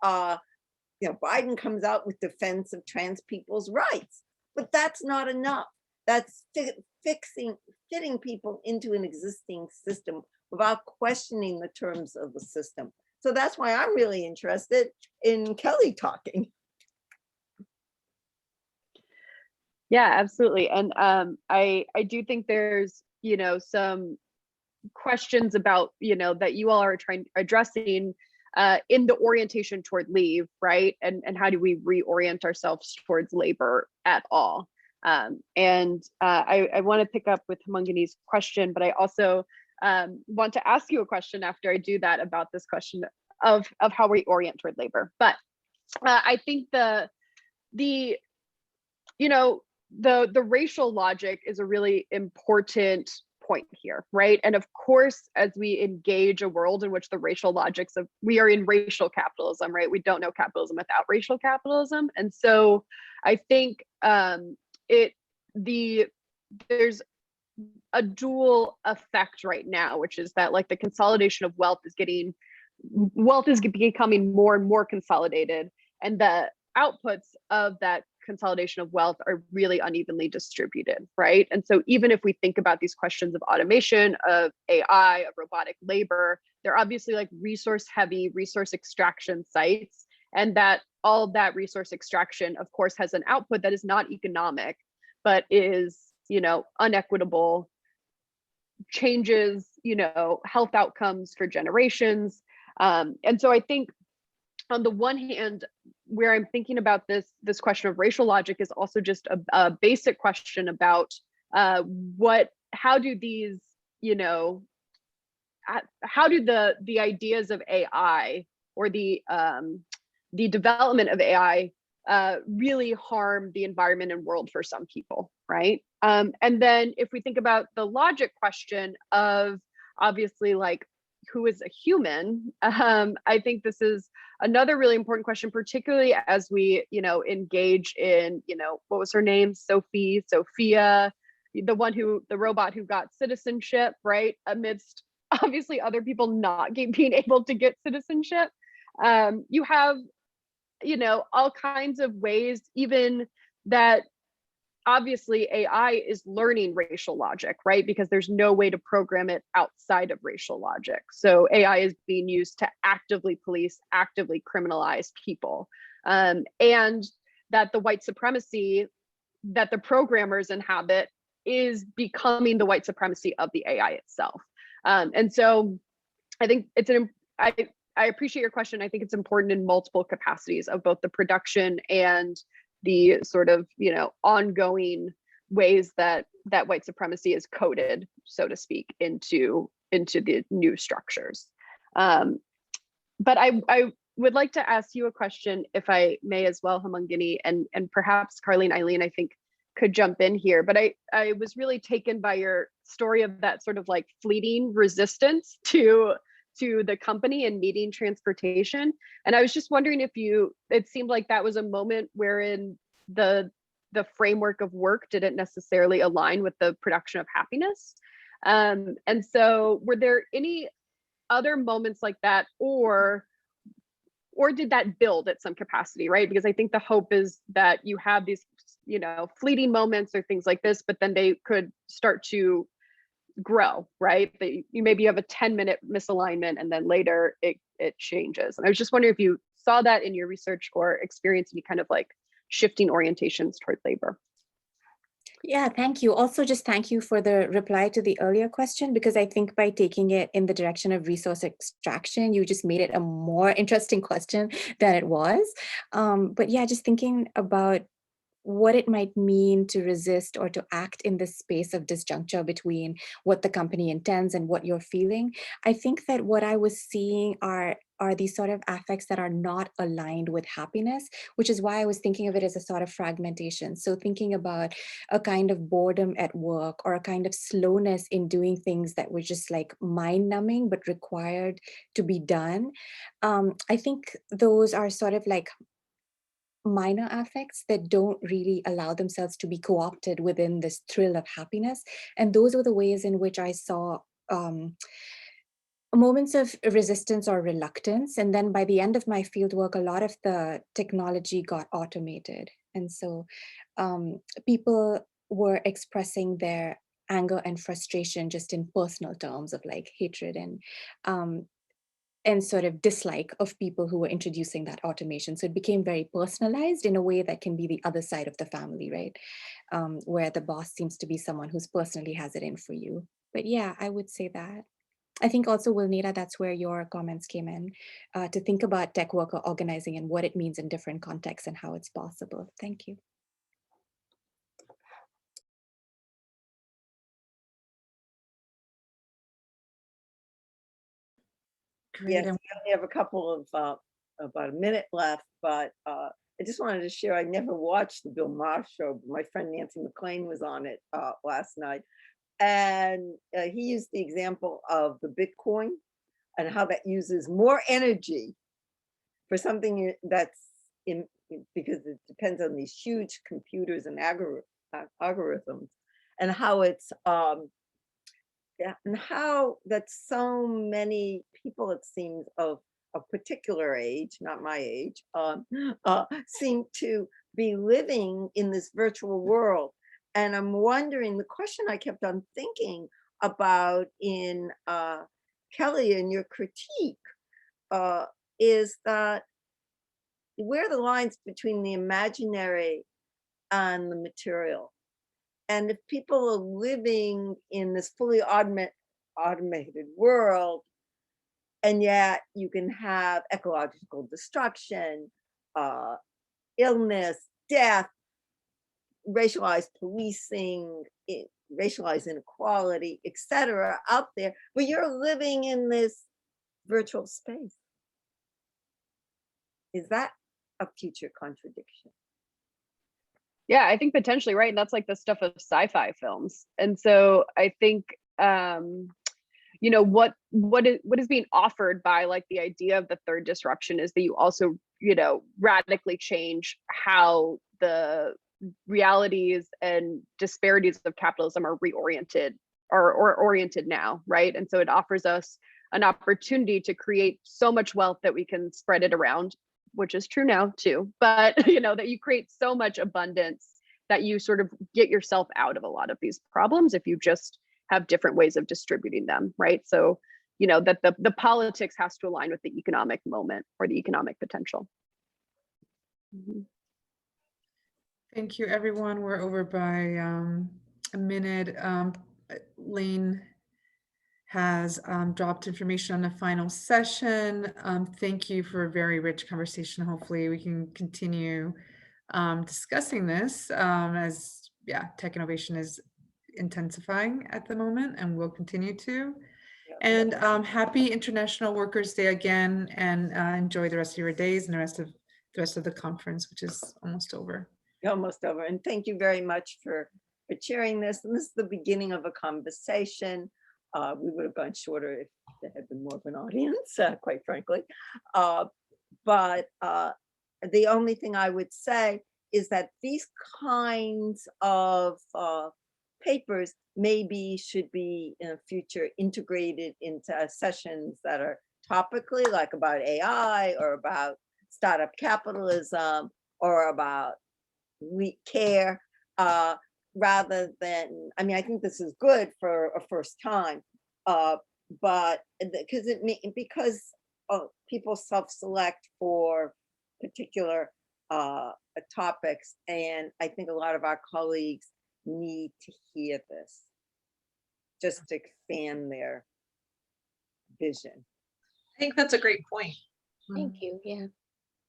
Biden comes out with defense of trans people's rights, but that's not enough. That's fitting people into an existing system without questioning the terms of the system. So that's why I'm really interested in Kelly talking. Yeah, absolutely. And I do think there's, some questions about, that you all are addressing in the orientation toward leave, right? And how do we reorient ourselves towards labor at all? And I want to pick up with Hemangini's question, but I also want to ask you a question after I do that about this question of how we orient toward labor. But I think the racial logic is a really important point here, right? And of course, as we engage a world in which the racial logics of, we are in racial capitalism, right? We don't know capitalism without racial capitalism. And so I think there's a dual effect right now, which is that like the consolidation of wealth is becoming more and more consolidated, and the outputs of that consolidation of wealth are really unevenly distributed, right? And so even if we think about these questions of automation, of AI, of robotic labor, they're obviously like resource heavy, resource extraction sites, and that all of that resource extraction, of course, has an output that is not economic, but is, unequitable, changes, health outcomes for generations. And so I think on the one hand, where I'm thinking about this question of racial logic is also just a basic question about how do these, how do the ideas of AI or the development of AI really harm the environment and world for some people, right? And then if we think about the logic question of obviously like who is a human, I think this is another really important question, particularly as we, engage in, what was her name? Sophia, the robot who got citizenship, right? Amidst obviously other people not being able to get citizenship. You have, all kinds of ways, even that obviously AI is learning racial logic, right? Because there's no way to program it outside of racial logic. So AI is being used to actively police, actively criminalize people. And that the white supremacy that the programmers inhabit is becoming the white supremacy of the AI itself. And so I think I appreciate your question. I think it's important in multiple capacities of both the production and the sort of, ongoing ways that white supremacy is coded, so to speak, into the new structures. But I would like to ask you a question, if I may as well, Hemangini, and perhaps Carleen, Eileen, I think could jump in here. But I was really taken by your story of that sort of like fleeting resistance to the company and meeting transportation. And I was just wondering if it seemed like that was a moment wherein the framework of work didn't necessarily align with the production of happiness. And so were there any other moments like that, or did that build at some capacity, right? Because I think the hope is that you have these, fleeting moments or things like this, but then they could start to grow, right? That you have a 10-minute misalignment and then later it changes. And I was just wondering if you saw that in your research or experienced any kind of like shifting orientations toward labor. Yeah, thank you. Also, just thank you for the reply to the earlier question, because I think by taking it in the direction of resource extraction, you just made it a more interesting question than it was. But yeah, just thinking about what it might mean to resist or to act in this space of disjuncture between what the company intends and what you're feeling. I think that what I was seeing are these sort of affects that are not aligned with happiness, which is why I was thinking of it as a sort of fragmentation. So thinking about a kind of boredom at work or a kind of slowness in doing things that were just like mind numbing but required to be done. I think those are sort of like minor affects that don't really allow themselves to be co-opted within this thrill of happiness. And those were the ways in which I saw moments of resistance or reluctance. And then by the end of my fieldwork, a lot of the technology got automated. And so people were expressing their anger and frustration just in personal terms of like hatred and sort of dislike of people who were introducing that automation. So it became very personalized in a way that can be the other side of the family, right? Where the boss seems to be someone who's personally has it in for you. But yeah, I would say that. I think also, Wilneida, that's where your comments came in, to think about tech worker organizing and what it means in different contexts and how it's possible. Thank you. Great. Yes, we only have a couple of about a minute left, but I just wanted to share, I never watched the Bill Maher show, but my friend Nancy McLean was on it last night. And he used the example of the Bitcoin and how that uses more energy for something that's in, because it depends on these huge computers and algorithms, and how it's yeah, and how that so many people, it seems, of a particular age, not my age, seem to be living in this virtual world. And I'm wondering, the question I kept on thinking about in Kelly, in your critique, is that where are the lines between the imaginary and the material? And if people are living in this fully automated world, and yet you can have ecological destruction, illness, death, racialized policing, racialized inequality, etc., out there, but you're living in this virtual space. Is that a future contradiction? Yeah, I think potentially, right? And that's like the stuff of sci-fi films. And so I think you know, what is being offered by like the idea of the third disruption is that you also, you know, radically change how the realities and disparities of capitalism are reoriented or oriented now, right? And so it offers us an opportunity to create so much wealth that we can spread it around, which is true now too, but you know, that you create so much abundance that you sort of get yourself out of a lot of these problems if you just have different ways of distributing them, right? So, you know, that the politics has to align with the economic moment or the economic potential. Mm-hmm. Thank you, everyone. We're over by a minute. Lane has dropped information on the final session. Thank you for a very rich conversation. Hopefully we can continue discussing this as tech innovation is intensifying at the moment and will continue to. And happy International Workers' Day again, and enjoy the rest of your days and the rest of the conference, which is almost over. Almost over. And thank you very much for chairing this. And this is the beginning of a conversation. We would have gone shorter if there had been more of an audience, quite frankly. But the only thing I would say is that these kinds of papers maybe should be in the future integrated into sessions that are topically, like about AI or about startup capitalism or about care, rather than, I mean, I think this is good for a first time, but because people self-select for particular topics, and I think a lot of our colleagues need to hear this, just to expand their vision. I think that's a great point. Thank you. Yeah.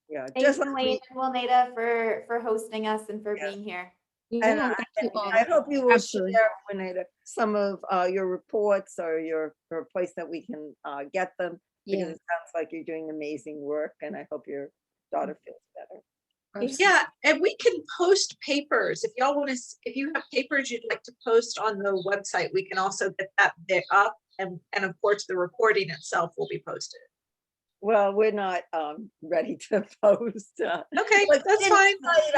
Yeah, Thanks, just like Elaine and Wilneida, for hosting us and for Yeah. being here. And Yeah, thank you all. I hope you will Absolutely. share, Wilneida, some of your reports or your place that we can get them, because Yeah. it sounds like you're doing amazing work, and I hope your daughter feels better. Yeah, and we can post papers. If y'all want to, if you have papers you'd like to post on the website, we can also get that there up. And of course, the recording itself will be posted. Well, we're not ready to post. Okay, Like, that's fine. inside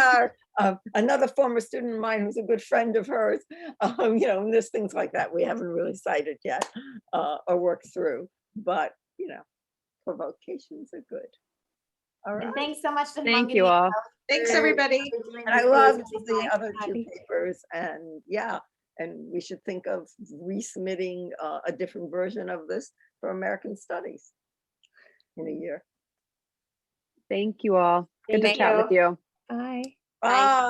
our another former student of mine who's a good friend of hers, you know, and there's things like that we haven't really cited yet or worked through, but you know, provocations are good. All right. And thanks so much to Thank you Hemangini all. Thanks, for- everybody. for doing And I this love really the nice. other two Happy. papers, and yeah, and we should think of resubmitting a different version of this for American Studies in a year. Thank you all. Good to Thank chat with you. Bye. Bye.